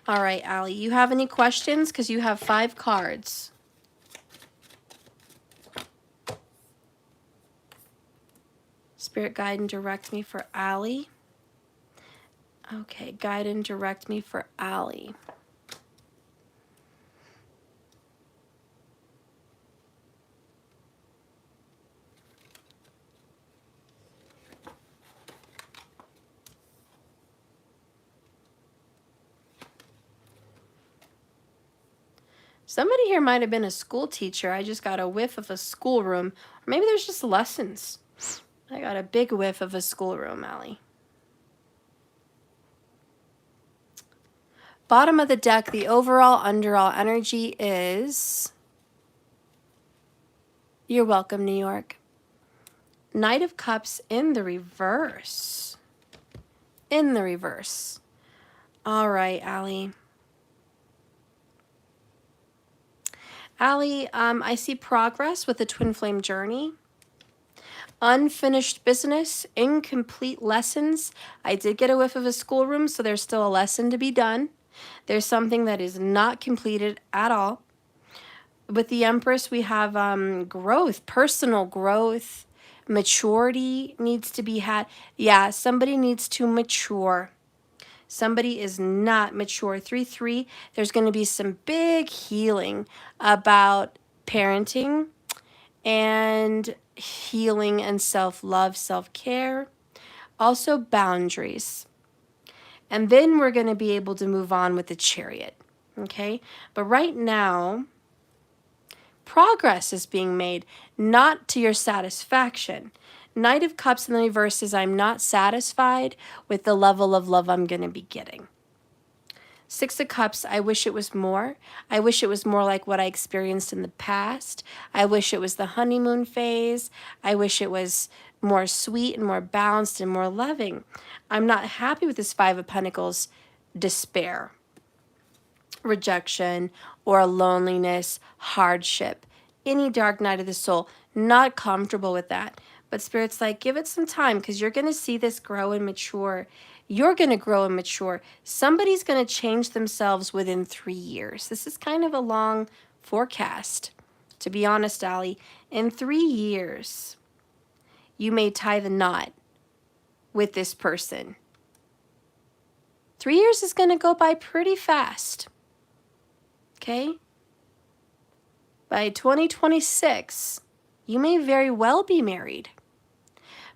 All right, Allie, you have any questions? Because you have 5 cards. Spirit, guide and direct me for Allie. Okay, guide and direct me for Allie. Somebody here might have been a school teacher. I just got a whiff of a schoolroom. Or maybe there's just lessons. I got a big whiff of a schoolroom, Allie. Bottom of the deck, the overall, underall energy is... You're welcome, New York. Knight of Cups in the reverse. In the reverse. All right, Allie. Allie, I see progress with the twin flame journey. Unfinished business, incomplete lessons. I did get a whiff of a schoolroom, so there's still a lesson to be done. There's something that is not completed at all. With the Empress, we have growth, personal growth, maturity needs to be had. Yeah, somebody needs to mature. Somebody is not mature. 3-3, there's going to be some big healing about parenting and healing and self-love, self-care. Also boundaries. And then we're going to be able to move on with the Chariot. Okay? But right now, progress is being made, not to your satisfaction. Knight of Cups in the reverse is I'm not satisfied with the level of love I'm going to be getting. 6 of Cups, I wish it was more. I wish it was more like what I experienced in the past. I wish it was the honeymoon phase. I wish it was more sweet and more balanced and more loving. I'm not happy with this 5 of Pentacles despair, rejection, or loneliness, hardship, any dark night of the soul. Not comfortable with that. But Spirit's like, give it some time because you're going to see this grow and mature. You're going to grow and mature. Somebody's going to change themselves within 3 years. This is kind of a long forecast, to be honest, Allie. In 3 years, you may tie the knot with this person. 3 years is going to go by pretty fast. Okay? By 2026, you may very well be married.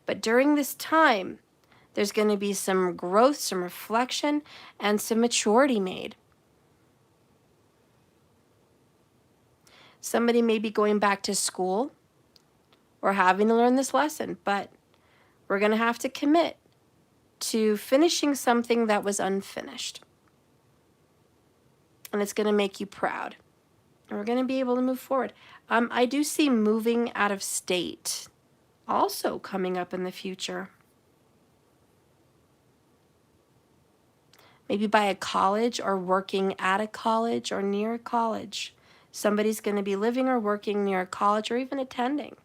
But during this time, there's going to be some growth, some reflection, and some maturity made. Somebody may be going back to school or having to learn this lesson, but we're going to have to commit to finishing something that was unfinished. And it's going to make you proud. And we're going to be able to move forward. I do see moving out of state also coming up in the future. Maybe by a college or working at a college or near a college. Somebody's going to be living or working near a college or even attending.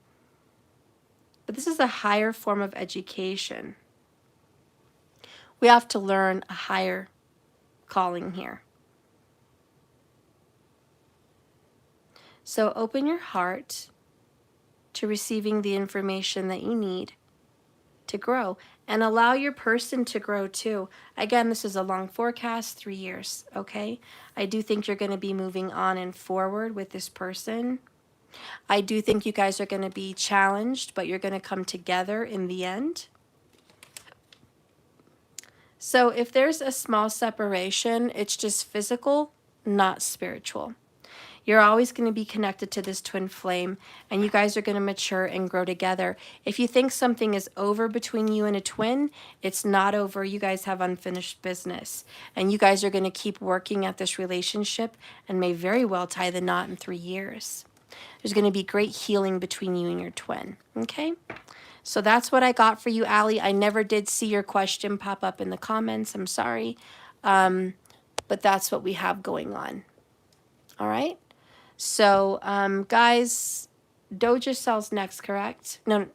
But this is a higher form of education. We have to learn a higher calling here. So open your heart to receiving the information that you need to grow, and allow your person to grow too. Again, this is a long forecast, 3 years, okay? I do think you're going to be moving on and forward with this person. I do think you guys are going to be challenged, but you're going to come together in the end. So if there's a small separation, it's just physical, not spiritual. You're always going to be connected to this twin flame, and you guys are going to mature and grow together. If you think something is over between you and a twin, it's not over. You guys have unfinished business, and you guys are going to keep working at this relationship and may very well tie the knot in 3 years. There's going to be great healing between you and your twin, okay? So that's what I got for you, Allie. I never did see your question pop up in the comments. I'm sorry, but that's what we have going on, all right? So, guys, Doja sells next, correct? No.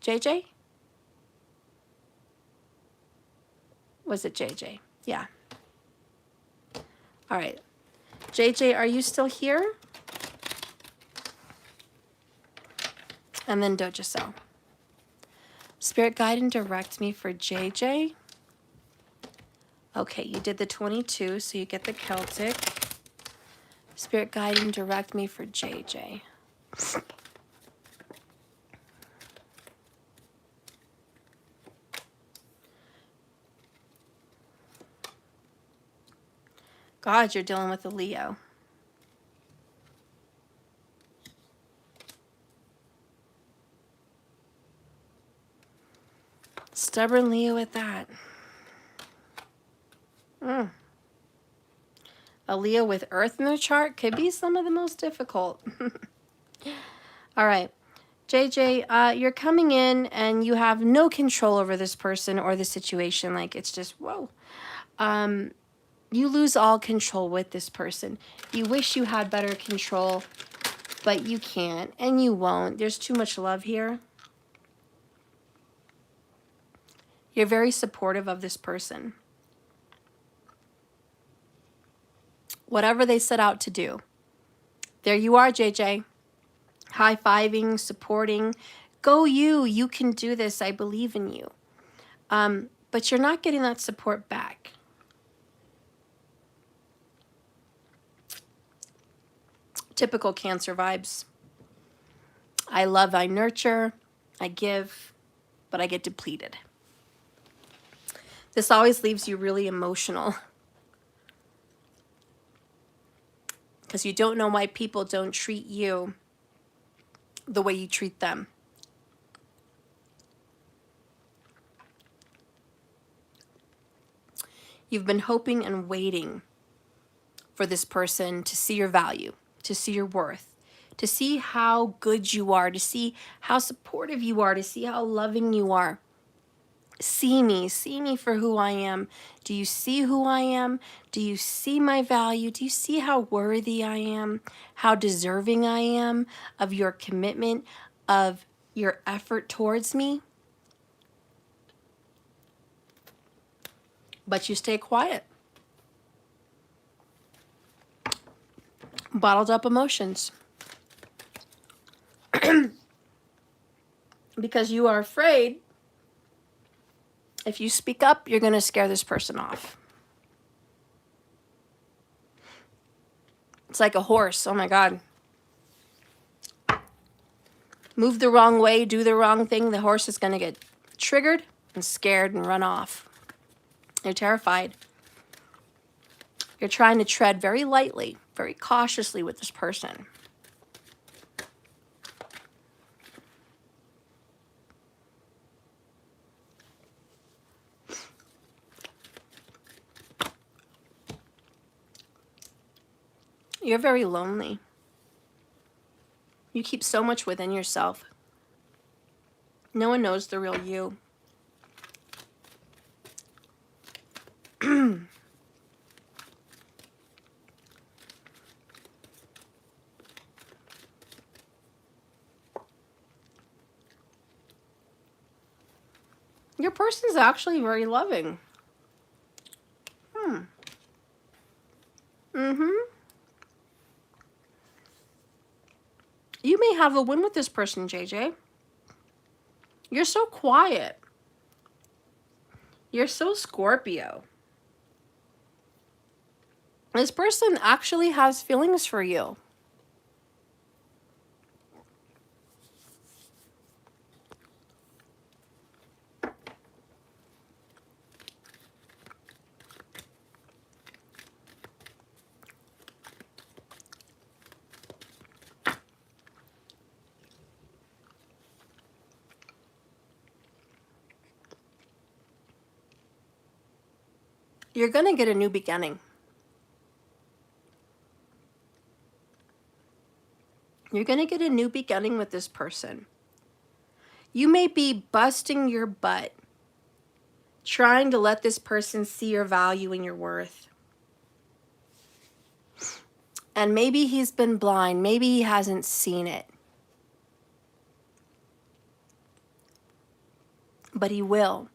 JJ? Was it JJ? Yeah. All right. JJ, are you still here? And then Doja sell. Spirit guide and direct me for JJ. Okay, you did the 22, so you get the Celtic. Spirit guide and direct me for JJ. God, you're dealing with a Leo. Stubborn Leo with that. A Leo with Earth in their chart could be some of the most difficult. All right. JJ, you're coming in and you have no control over this person or the situation. Like, it's just, whoa. You lose all control with this person. You wish you had better control but you can't and you won't. There's too much love here. You're very supportive of this person. Whatever they set out to do. There you are, JJ. High-fiving, supporting. Go you. You can do this. I believe in you. But you're not getting that support back. Typical Cancer vibes. I love, I nurture, I give, but I get depleted. This always leaves you really emotional. Because you don't know why people don't treat you the way you treat them. You've been hoping and waiting for this person to see your value, to see your worth, to see how good you are, to see how supportive you are, to see how loving you are. See me for who I am. Do you see who I am? Do you see my value? Do you see how worthy I am? How deserving I am of your commitment, of your effort towards me? But you stay quiet. Bottled up emotions. Because you are afraid if you speak up, you're going to scare this person off. It's like a horse. Oh my God. Move the wrong way, do the wrong thing. The horse is going to get triggered and scared and run off. You're terrified. You're trying to tread very lightly, very cautiously with this person. You're very lonely. You keep so much within yourself. No one knows the real you. Your person's actually very loving. You may have a win with this person, JJ. You're so quiet. You're so Scorpio. This person actually has feelings for you. You're going to get a new beginning. You're going to get a new beginning with this person. You may be busting your butt trying to let this person see your value and your worth. And maybe he's been blind. Maybe he hasn't seen it. But he will.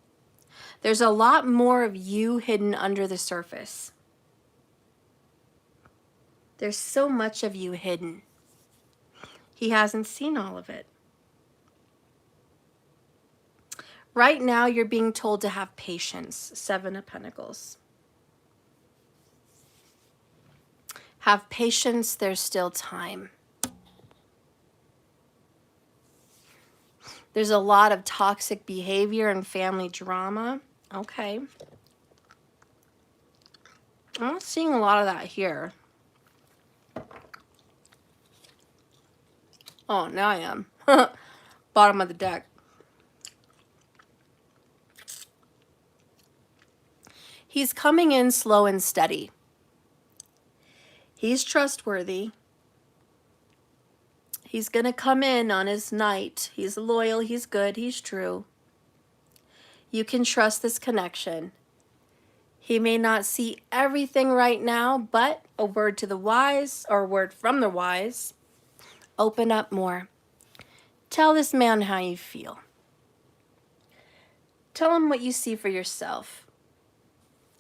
There's a lot more of you hidden under the surface. There's so much of you hidden. He hasn't seen all of it. Right now, you're being told to have patience. 7 of Pentacles. Have patience. There's still time. There's a lot of toxic behavior and family drama. Okay. I'm not seeing a lot of that here. Oh, now I am. Bottom of the deck. He's coming in slow and steady. He's trustworthy. He's going to come in on his night. He's loyal. He's good. He's true. You can trust this connection. He may not see everything right now, but a word to the wise, or a word from the wise, Open up more. Tell this man how you feel. Tell him what you see for yourself.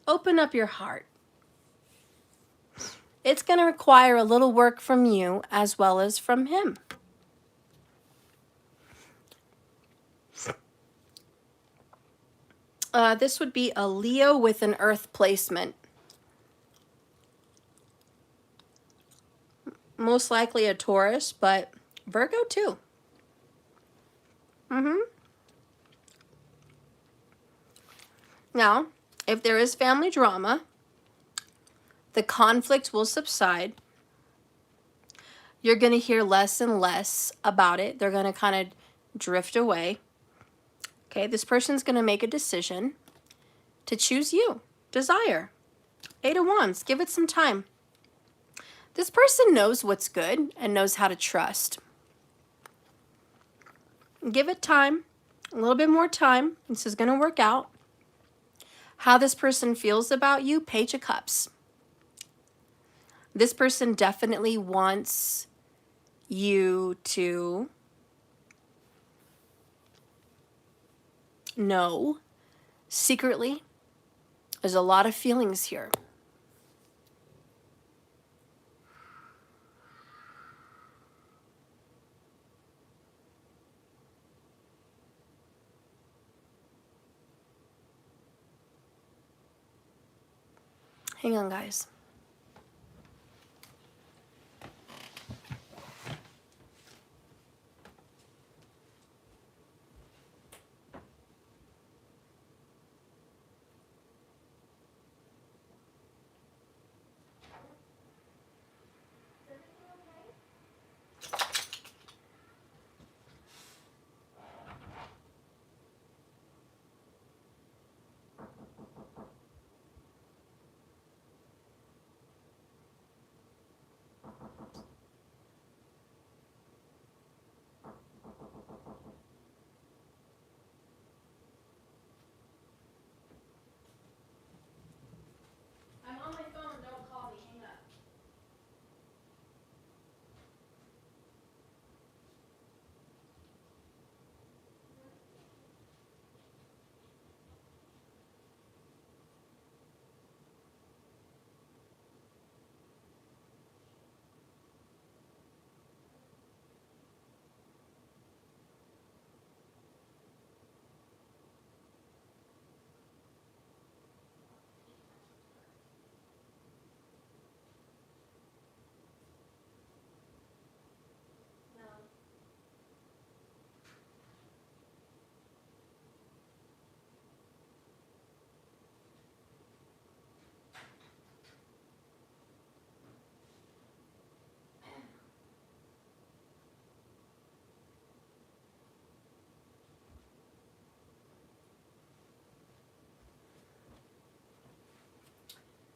Open up your heart. It's going to require a little work from you as well as from him. This would be a Leo with an Earth placement. Most likely a Taurus, but Virgo too. Now, if there is family drama, the conflict will subside. You're going to hear less and less about it. They're going to kind of drift away. Okay, this person's going to make a decision to choose you. Desire. 8 of Wands. Give it some time. This person knows what's good and knows how to trust. Give it time. A little bit more time. This is going to work out. How this person feels about you, Page of Cups. This person definitely wants you to know secretly. There's a lot of feelings here. Hang on, guys. I'm on my phone. Don't call me. Hang up.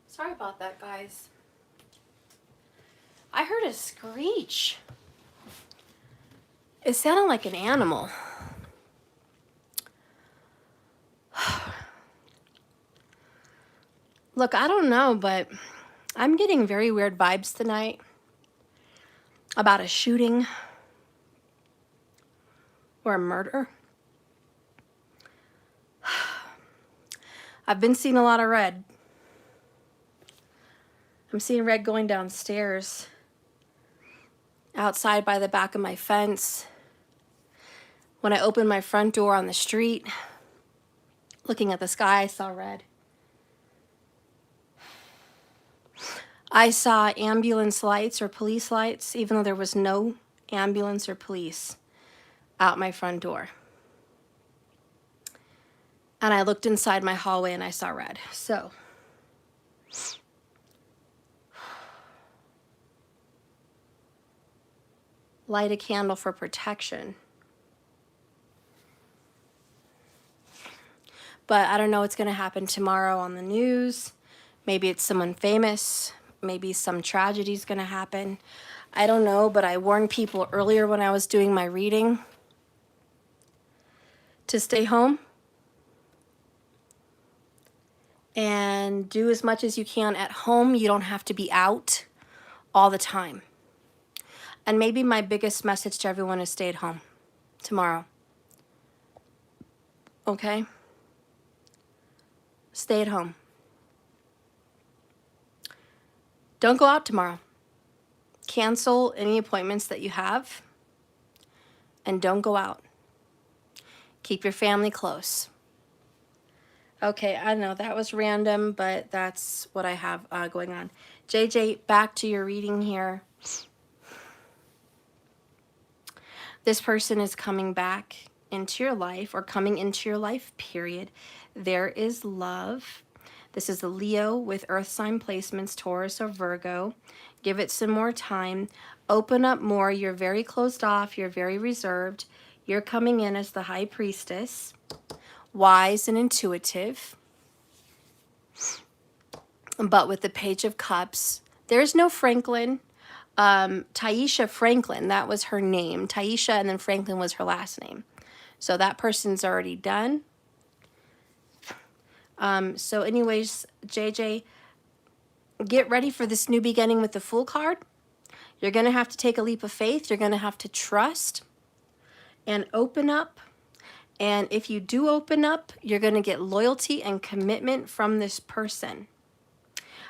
Sorry about that, guys. I heard a screech. It sounded like an animal. Look, I don't know, but I'm getting very weird vibes tonight about a shooting or a murder. I've been seeing a lot of red. I'm seeing red going downstairs, outside by the back of my fence. When I opened my front door on the street, looking at the sky, I saw red. I saw ambulance lights or police lights, even though there was no ambulance or police out my front door. And I looked inside my hallway and I saw red. So, light a candle for protection. But I don't know what's going to happen tomorrow on the news. Maybe it's someone famous. Maybe some tragedy is going to happen. I don't know, but I warned people earlier when I was doing my reading to stay home and do as much as you can at home. You don't have to be out all the time. And maybe my biggest message to everyone is stay at home tomorrow. Okay? Stay at home. Don't go out tomorrow. Cancel any appointments that you have. And don't go out. Keep your family close. Okay, I know that was random, but that's what I have going on. JJ, back to your reading here. This person is coming back into your life, or coming into your life, period. There is love. This is a Leo with earth sign placements, Taurus or Virgo. Give it some more time. Open up more. You're very closed off. You're very reserved. You're coming in as the high priestess, wise and intuitive. But with the Page of Cups, there's no Franklin. Taisha Franklin, that was her name. Taisha, and then Franklin was her last name. So that person's already done. So anyways, JJ, get ready for this new beginning with the Fool card. You're going to have to take a leap of faith. You're going to have to trust and open up. And if you do open up, you're going to get loyalty and commitment from this person.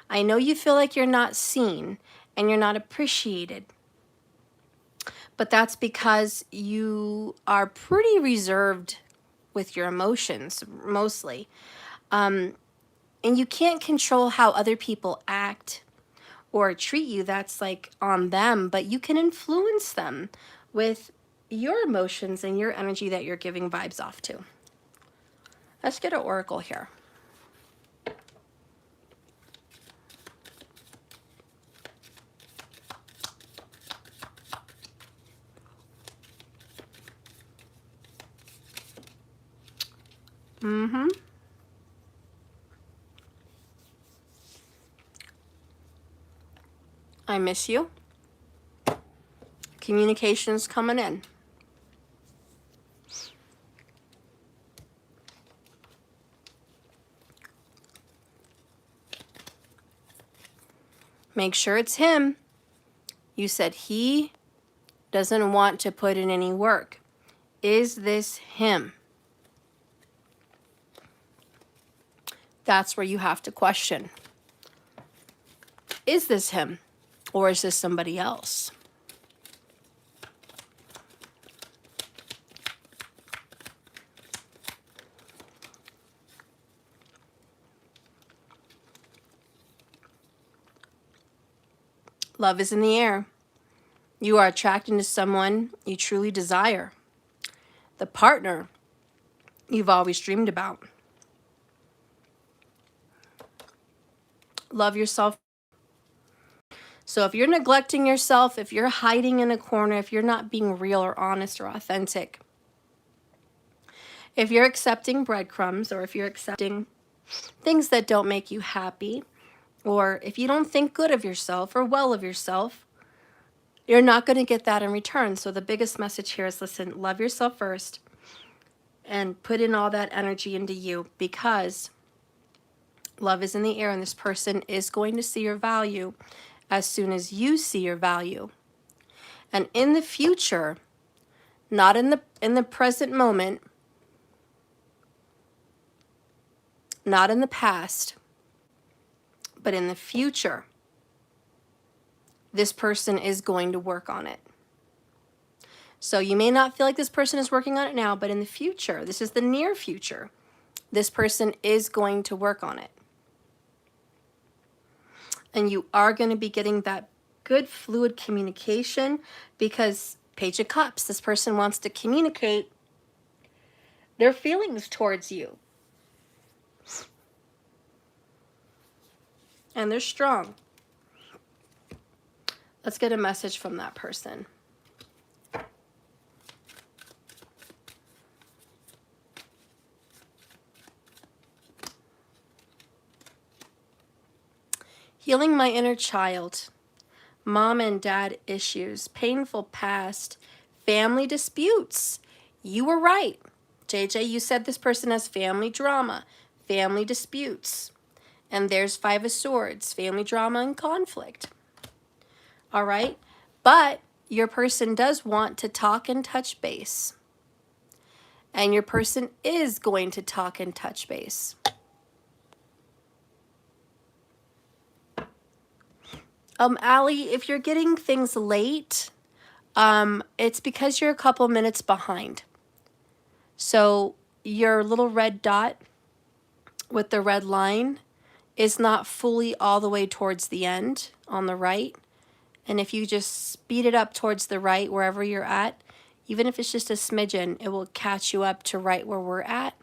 I know you feel like you're not seen and you're not appreciated, but that's because you are pretty reserved with your emotions, mostly. And you can't control how other people act or treat you. That's like on them, but you can influence them with your emotions and your energy that you're giving vibes off to. Let's get an oracle here. I miss you. Communication's coming in. Make sure it's him. You said he doesn't want to put in any work. Is this him? That's where you have to question. Is this him? Or is this somebody else? Love is in the air. You are attracted to someone you truly desire. The partner you've always dreamed about. Love yourself. So if you're neglecting yourself, if you're hiding in a corner, if you're not being real or honest or authentic, if you're accepting breadcrumbs, or if you're accepting things that don't make you happy, or if you don't think good of yourself or well of yourself, you're not going to get that in return. So the biggest message here is, listen, love yourself first and put in all that energy into you, because love is in the air and this person is going to see your value as soon as you see your value. And in the future, not in the present moment, not in the past, but in the future, this person is going to work on it. So you may not feel like this person is working on it now, but in the future, this is the near future, this person is going to work on it. And you are going to be getting that good fluid communication, because Page of Cups, this person wants to communicate their feelings towards you. And they're strong. Let's get a message from that person. Healing my inner child, mom and dad issues, painful past, family disputes. You were right. JJ, you said this person has family drama, family disputes. And there's 5 of Swords, family drama and conflict. All right? But your person does want to talk and touch base. And your person is going to talk and touch base. Allie, if you're getting things late, it's because you're a couple minutes behind. So your little red dot with the red line is not fully all the way towards the end on the right. And if you just speed it up towards the right, wherever you're at, even if it's just a smidgen, it will catch you up to right where we're at.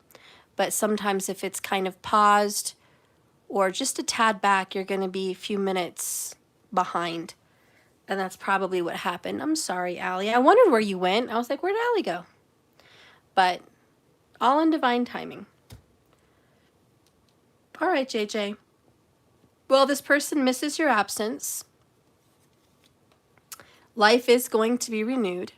But sometimes if it's kind of paused or just a tad back, you're going to be a few minutes behind. And that's probably what happened. I'm sorry, Allie. I wondered where you went. I was like, where'd Allie go? But all in divine timing. All right, JJ. Well, this person misses your absence. Life is going to be renewed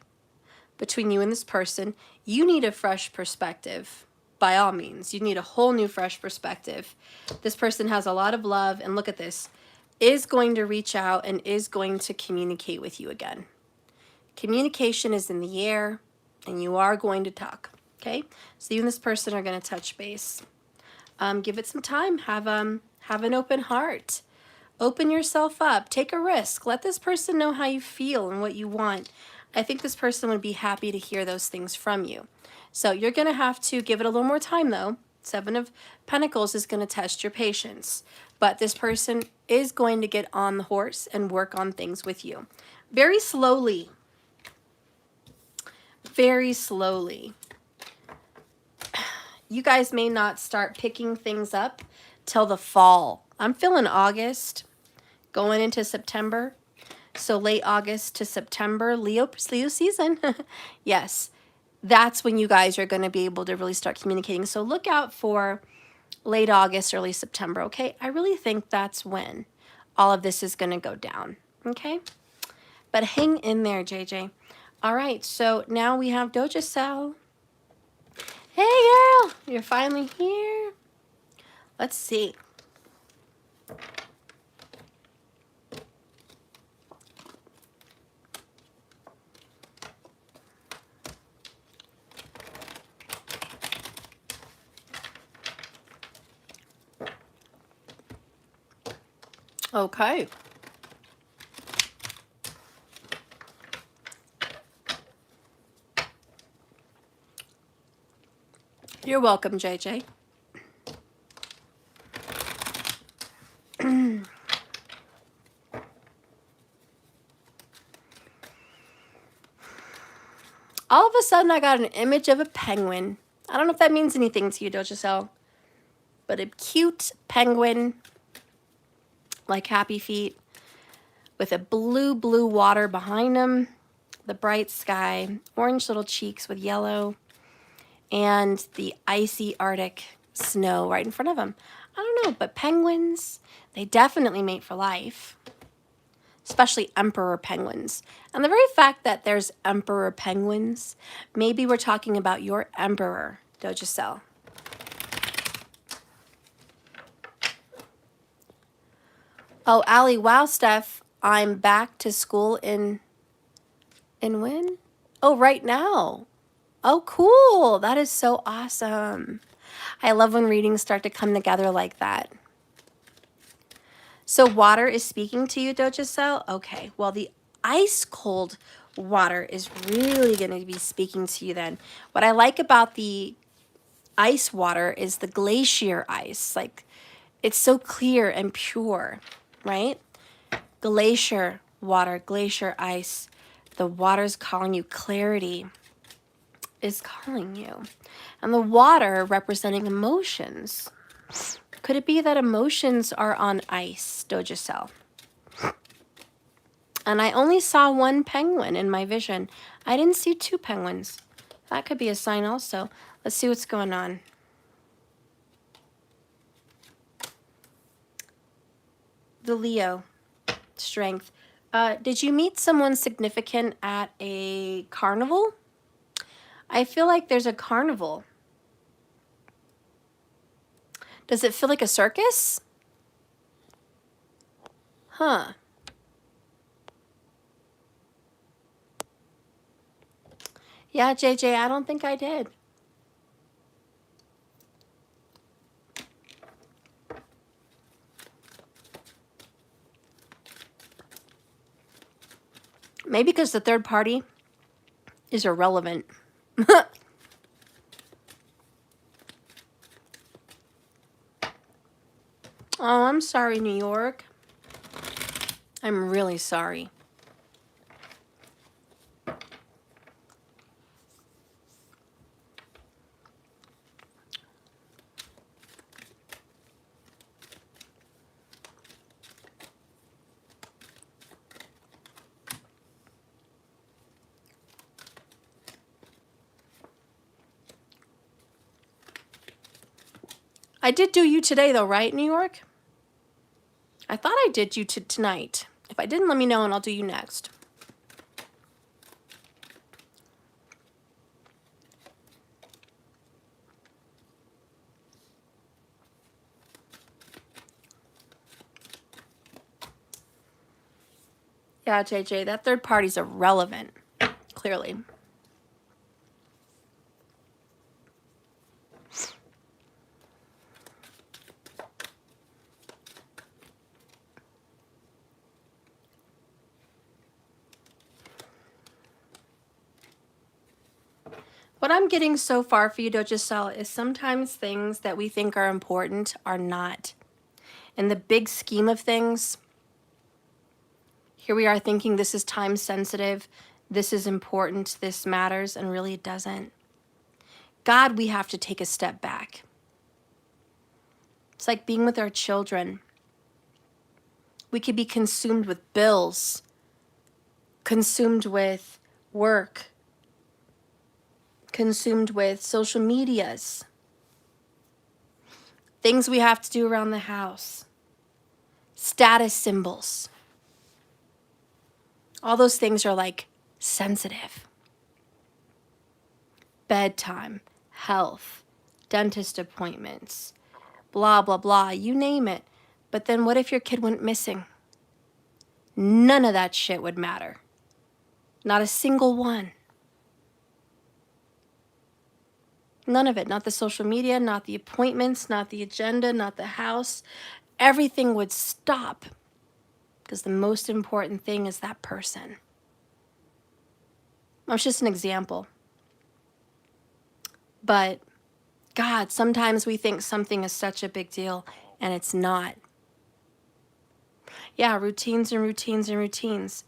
between you and this person. You need a fresh perspective. By all means, you need a whole new fresh perspective. This person has a lot of love, and look at this, is going to reach out and is going to communicate with you again. Communication is in the air, and you are going to talk, okay? So you and this person are going to touch base. Give it some time. Have an open heart. Open yourself up. Take a risk. Let this person know how you feel and what you want. I think this person would be happy to hear those things from you. So you're going to have to give it a little more time, though. Seven of Pentacles is going to test your patience. But this person is going to get on the horse and work on things with you. Very slowly. Very slowly. You guys may not start picking things up till the fall. I'm feeling August, going into September. So late August to September, Leo season. Yes, that's when you guys are going to be able to really start communicating. So look out for late August, early September, okay? I really think that's when all of this is going to go down, okay? But hang in there, JJ. All right, so now we have Doja Cell. Hey, girl, you're finally here. Let's see. Okay. You're welcome, JJ. All of a sudden, I got an image of a penguin. I don't know if that means anything to you, Doja Cell, but a cute penguin, like Happy Feet, with a blue water behind him, the bright sky, orange little cheeks with yellow, and the icy Arctic snow right in front of him. I don't know, but penguins, they definitely mate for life, especially emperor penguins. And the very fact that there's emperor penguins, maybe we're talking about your emperor, Doja Cell. Oh, Allie, wow, Steph, I'm back to school in when? Oh, right now. Oh, cool. That is so awesome. I love when readings start to come together like that. So water is speaking to you, Doja Cell? Okay, well, the ice cold water is really going to be speaking to you then. What I like about the ice water is the glacier ice. Like, it's so clear and pure, right? Glacier water, glacier ice. The water's calling you. Clarity is calling you. And the water representing emotions. Could it be that emotions are on ice, Doja Cell? And I only saw one penguin in my vision. I didn't see two penguins. That could be a sign also. Let's see what's going on. The Leo, strength. Did you meet someone significant at a carnival? I feel like there's a carnival. Does it feel like a circus? Huh. Yeah, JJ, I don't think I did. Maybe because the third party is irrelevant. Oh, I'm sorry, New York. I'm really sorry. I did do you today, though, right, New York? I thought I did you tonight. If I didn't, let me know and I'll do you next. Yeah, JJ, that third party's irrelevant, clearly. What I'm getting so far for you, Dojasel, is sometimes things that we think are important are not. In the big scheme of things, here we are thinking this is time sensitive, this is important, this matters, and really it doesn't. God, we have to take a step back. It's like being with our children. We could be consumed with bills, consumed with work, consumed with social medias, things we have to do around the house, status symbols. All those things are like sensitive. Bedtime, health, dentist appointments, blah, blah, blah, you name it. But then what if your kid went missing? None of that shit would matter. Not a single one. None of it. Not the social media, not the appointments, not the agenda, not the house. Everything would stop because the most important thing is that person. That's just an example. But God, sometimes we think something is such a big deal and it's not. Yeah, routines and routines and routines.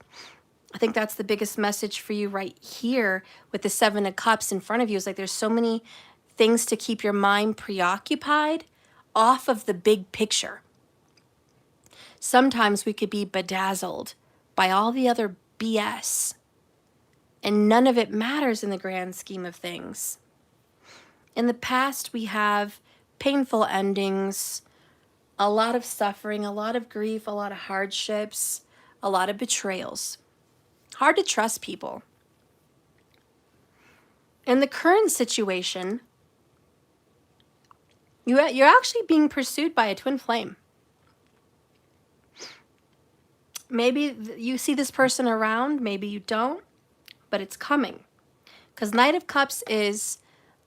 I think that's the biggest message for you right here with the Seven of Cups in front of you. Is like there's so many things to keep your mind preoccupied off of the big picture. Sometimes we could be bedazzled by all the other BS, and none of it matters in the grand scheme of things. In the past, we have painful endings, a lot of suffering, a lot of grief, a lot of hardships, a lot of betrayals. Hard to trust people. In the current situation, you're actually being pursued by a twin flame. Maybe you see this person around, maybe you don't, but it's coming. Because Knight of Cups is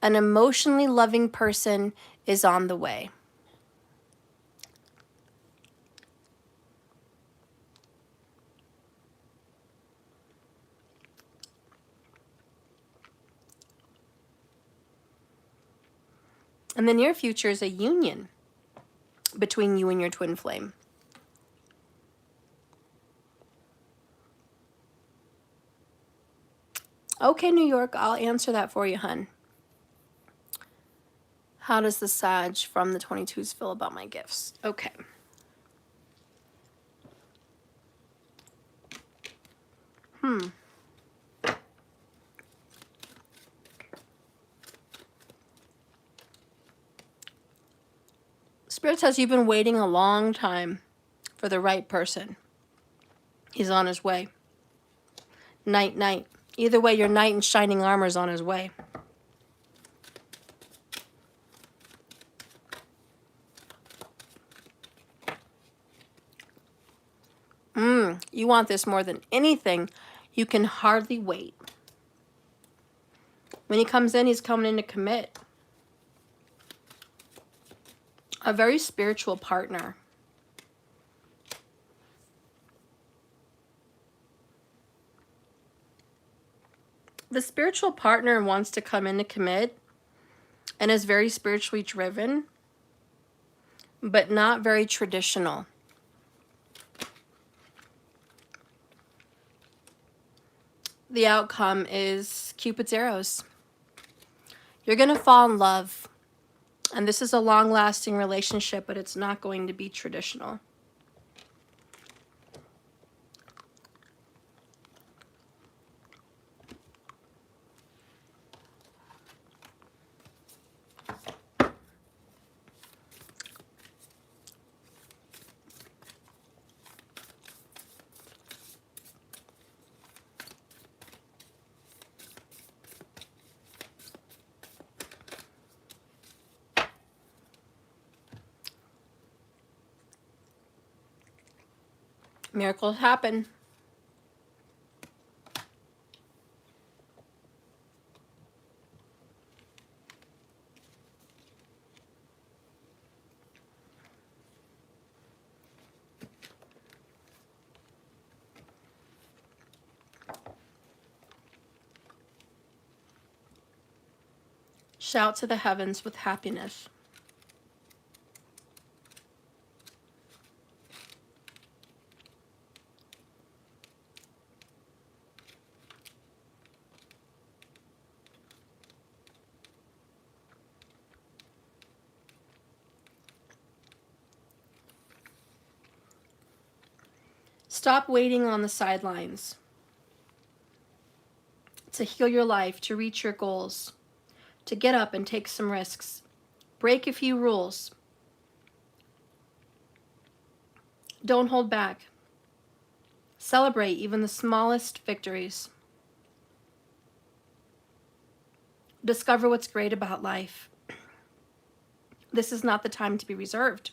an emotionally loving person is on the way. And the near future is a union between you and your twin flame. Okay, New York, I'll answer that for you, hun. How does the Sag from the 22's feel about my gifts? Okay. Spirit says you've been waiting a long time for the right person. He's on his way. Knight, knight. Either way, your knight in shining armor is on his way. You want this more than anything. You can hardly wait. When he comes in, he's coming in to commit. A very spiritual partner. The spiritual partner wants to come in to commit and is very spiritually driven, but not very traditional. The outcome is Cupid's arrows. You're going to fall in love. And this is a long-lasting relationship, but it's not going to be traditional. Miracles happen. Shout to the heavens with happiness. Stop waiting on the sidelines to heal your life, to reach your goals, to get up and take some risks. Break a few rules. Don't hold back. Celebrate even the smallest victories. Discover what's great about life. This is not the time to be reserved.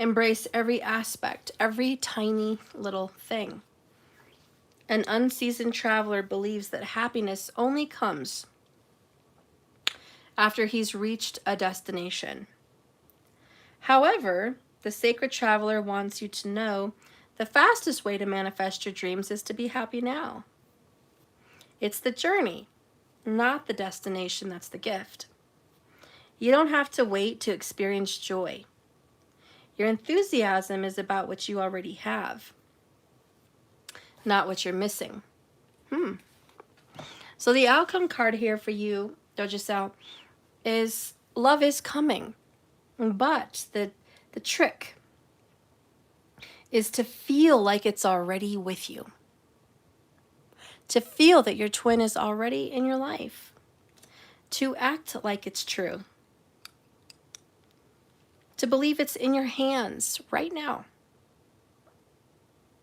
Embrace every aspect, every tiny little thing. An unseasoned traveler believes that happiness only comes after he's reached a destination. However, the sacred traveler wants you to know the fastest way to manifest your dreams is to be happy now. It's the journey, not the destination, that's the gift. You don't have to wait to experience joy. Your enthusiasm is about what you already have, not what you're missing. So the outcome card here for you, Doja is love is coming. But the trick is to feel like it's already with you. To feel that your twin is already in your life. To act like it's true. To believe it's in your hands right now.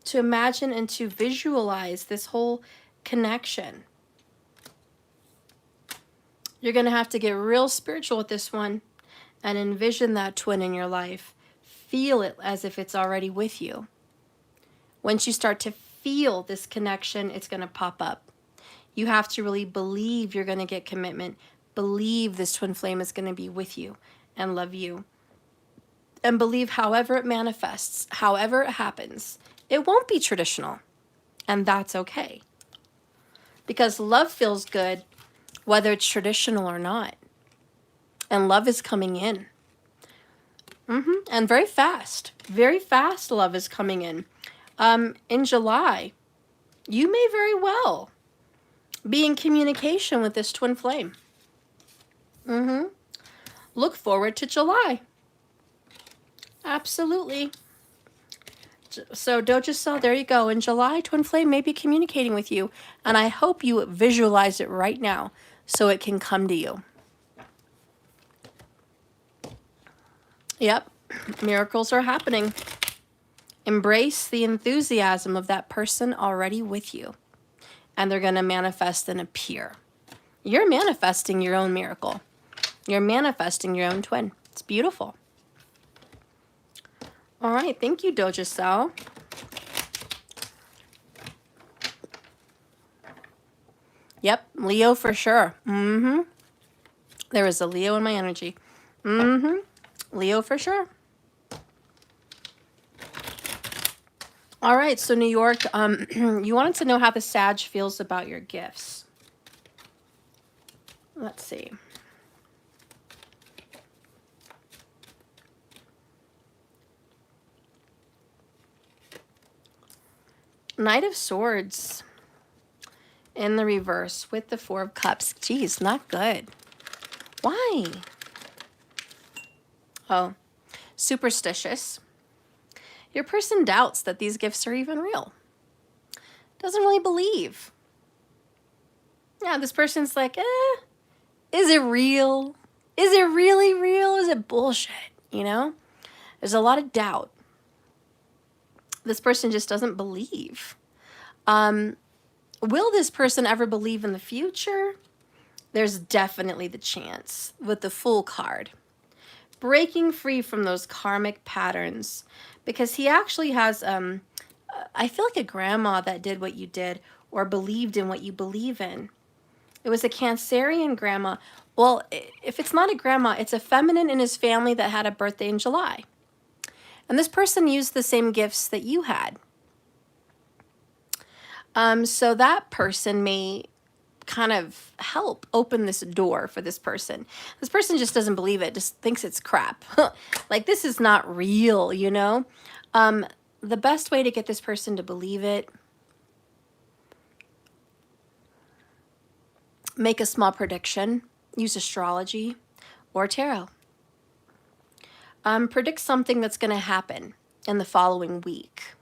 To imagine and to visualize this whole connection. You're going to have to get real spiritual with this one and envision that twin in your life. Feel it as if it's already with you. Once you start to feel this connection, it's going to pop up. You have to really believe you're going to get commitment. Believe this twin flame is going to be with you and love you. And believe however it manifests, however it happens, it won't be traditional. And that's okay. Because love feels good whether it's traditional or not. And love is coming in. And very fast love is coming in. In July, you may very well be in communication with this twin flame. Look forward to July. Absolutely. So Doja, there you go. In July, twin flame may be communicating with you. And I hope you visualize it right now so it can come to you. Yep, miracles are happening. Embrace the enthusiasm of that person already with you. And they're going to manifest and appear. You're manifesting your own miracle. You're manifesting your own twin. It's beautiful. All right, thank you, Yep, Leo for sure. Mm-hmm. There is a Leo in my energy. Mm-hmm. Leo for sure. All right, so New York, you wanted to know how the Sag feels about your gifts. Let's see. Knight of Swords in the reverse with the Four of Cups. Geez, not good. Why? Oh, superstitious. Your person doubts that these gifts are even real. Doesn't really believe. Yeah, this person's like, is it real? Is it really real? Is it bullshit? You know? There's a lot of doubt. This person just doesn't believe. Will this person ever believe in the future? There's definitely the chance with the Fool card. Breaking free from those karmic patterns, because he actually has, I feel like a grandma that did what you did or believed in what you believe in. It was a Cancerian grandma. Well, if it's not a grandma, it's a feminine in his family that had a birthday in July. And this person used the same gifts that you had. So that person may kind of help open this door for this person. This person just doesn't believe it, just thinks it's crap. Like, this is not real, you know? The best way to get this person to believe it, make a small prediction, use astrology or tarot. Predict something that's going to happen in the following week.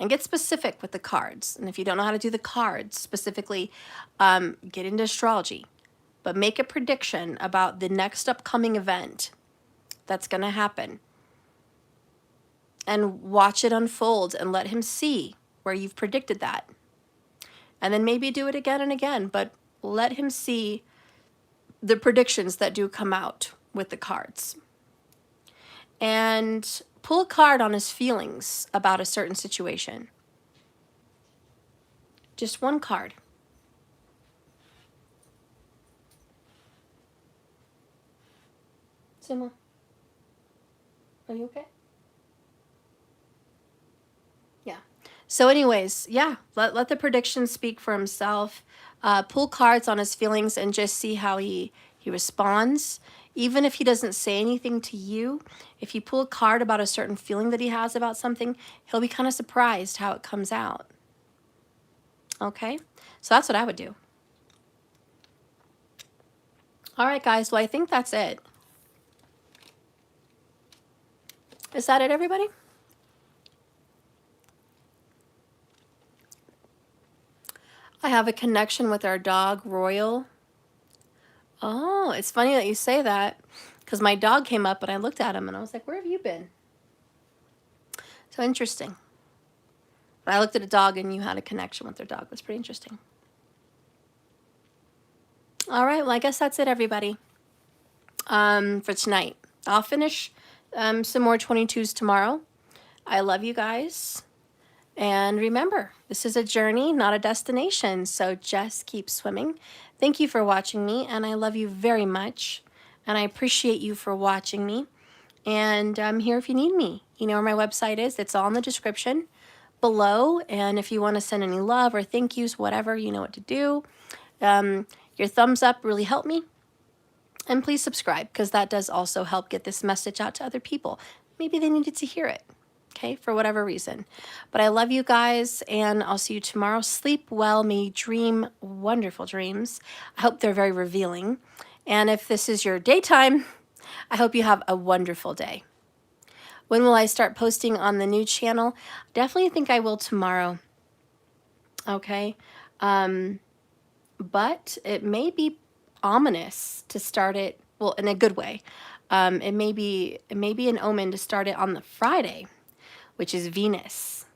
And get specific with the cards. And if you don't know how to do the cards specifically, get into astrology. But make a prediction about the next upcoming event that's going to happen. And watch it unfold and let him see where you've predicted that. And then maybe do it again and again. But let him see the predictions that do come out with the cards. And pull a card on his feelings about a certain situation. Just one card. Simma, are you okay? Yeah. So anyways, yeah, let the prediction speak for himself. Pull cards on his feelings and just see how he responds. Even if he doesn't say anything to you, if you pull a card about a certain feeling that he has about something, he'll be kind of surprised how it comes out. Okay? So that's what I would do. All right, guys. Well, I think that's it. Is that it, everybody? I have a connection with our dog, Royal. Oh, it's funny that you say that, because my dog came up and I looked at him and I was like, where have you been? So interesting. But I looked at a dog and you had a connection with their dog. That's pretty interesting. All right, well, I guess that's it, everybody, for tonight. I'll finish some more 22s tomorrow. I love you guys. And remember, this is a journey, not a destination. So just keep swimming. Thank you for watching me, and I love you very much. And I appreciate you for watching me. And I'm here if you need me. You know where my website is. It's all in the description below. And if you want to send any love or thank yous, whatever, you know what to do. Your thumbs up really help me. And please subscribe, because that does also help get this message out to other people. Maybe they needed to hear it. Okay, for whatever reason. But I love you guys, and I'll see you tomorrow. Sleep well. May you dream wonderful dreams. I hope they're very revealing. And if this is your daytime, I hope you have a wonderful day. When will I start posting on the new channel? Definitely think I will tomorrow. Okay? But it may be ominous to start it, well, in a good way. It may be an omen to start it on the Friday, which is Venus,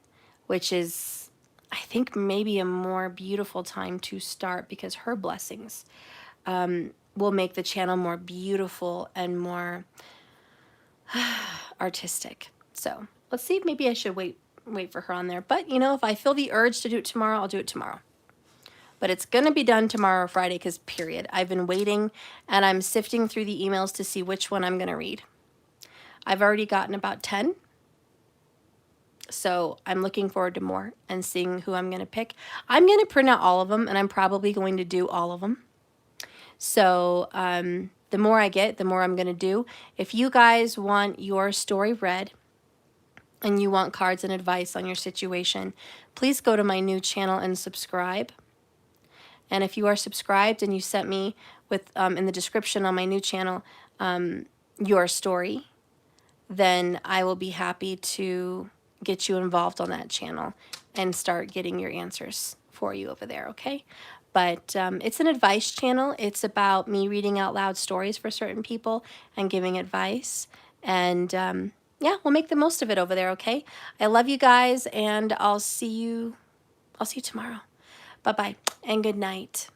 which is, I think, maybe a more beautiful time to start, because her blessings will make the channel more beautiful and more artistic. So let's see if maybe I should wait for her on there. But, you know, if I feel the urge to do it tomorrow, I'll do it tomorrow. but it's going to be done tomorrow or Friday because period. I've been waiting and I'm sifting through the emails to see which one I'm going to read. I've already gotten about 10. So I'm looking forward to more and seeing who I'm going to pick. I'm going to print out all of them, and I'm probably going to do all of them. So the more I get, the more I'm going to do. If you guys want your story read and you want cards and advice on your situation, please go to my new channel and subscribe. And if you are subscribed and you sent me with in the description on my new channel your story, then I will be happy to get you involved on that channel and start getting your answers for you over there, okay? But it's an advice channel. It's about me reading out loud stories for certain people and giving advice. And yeah, we'll make the most of it over there, okay? I love you guys, and I'll see you tomorrow. Bye-bye, and good night.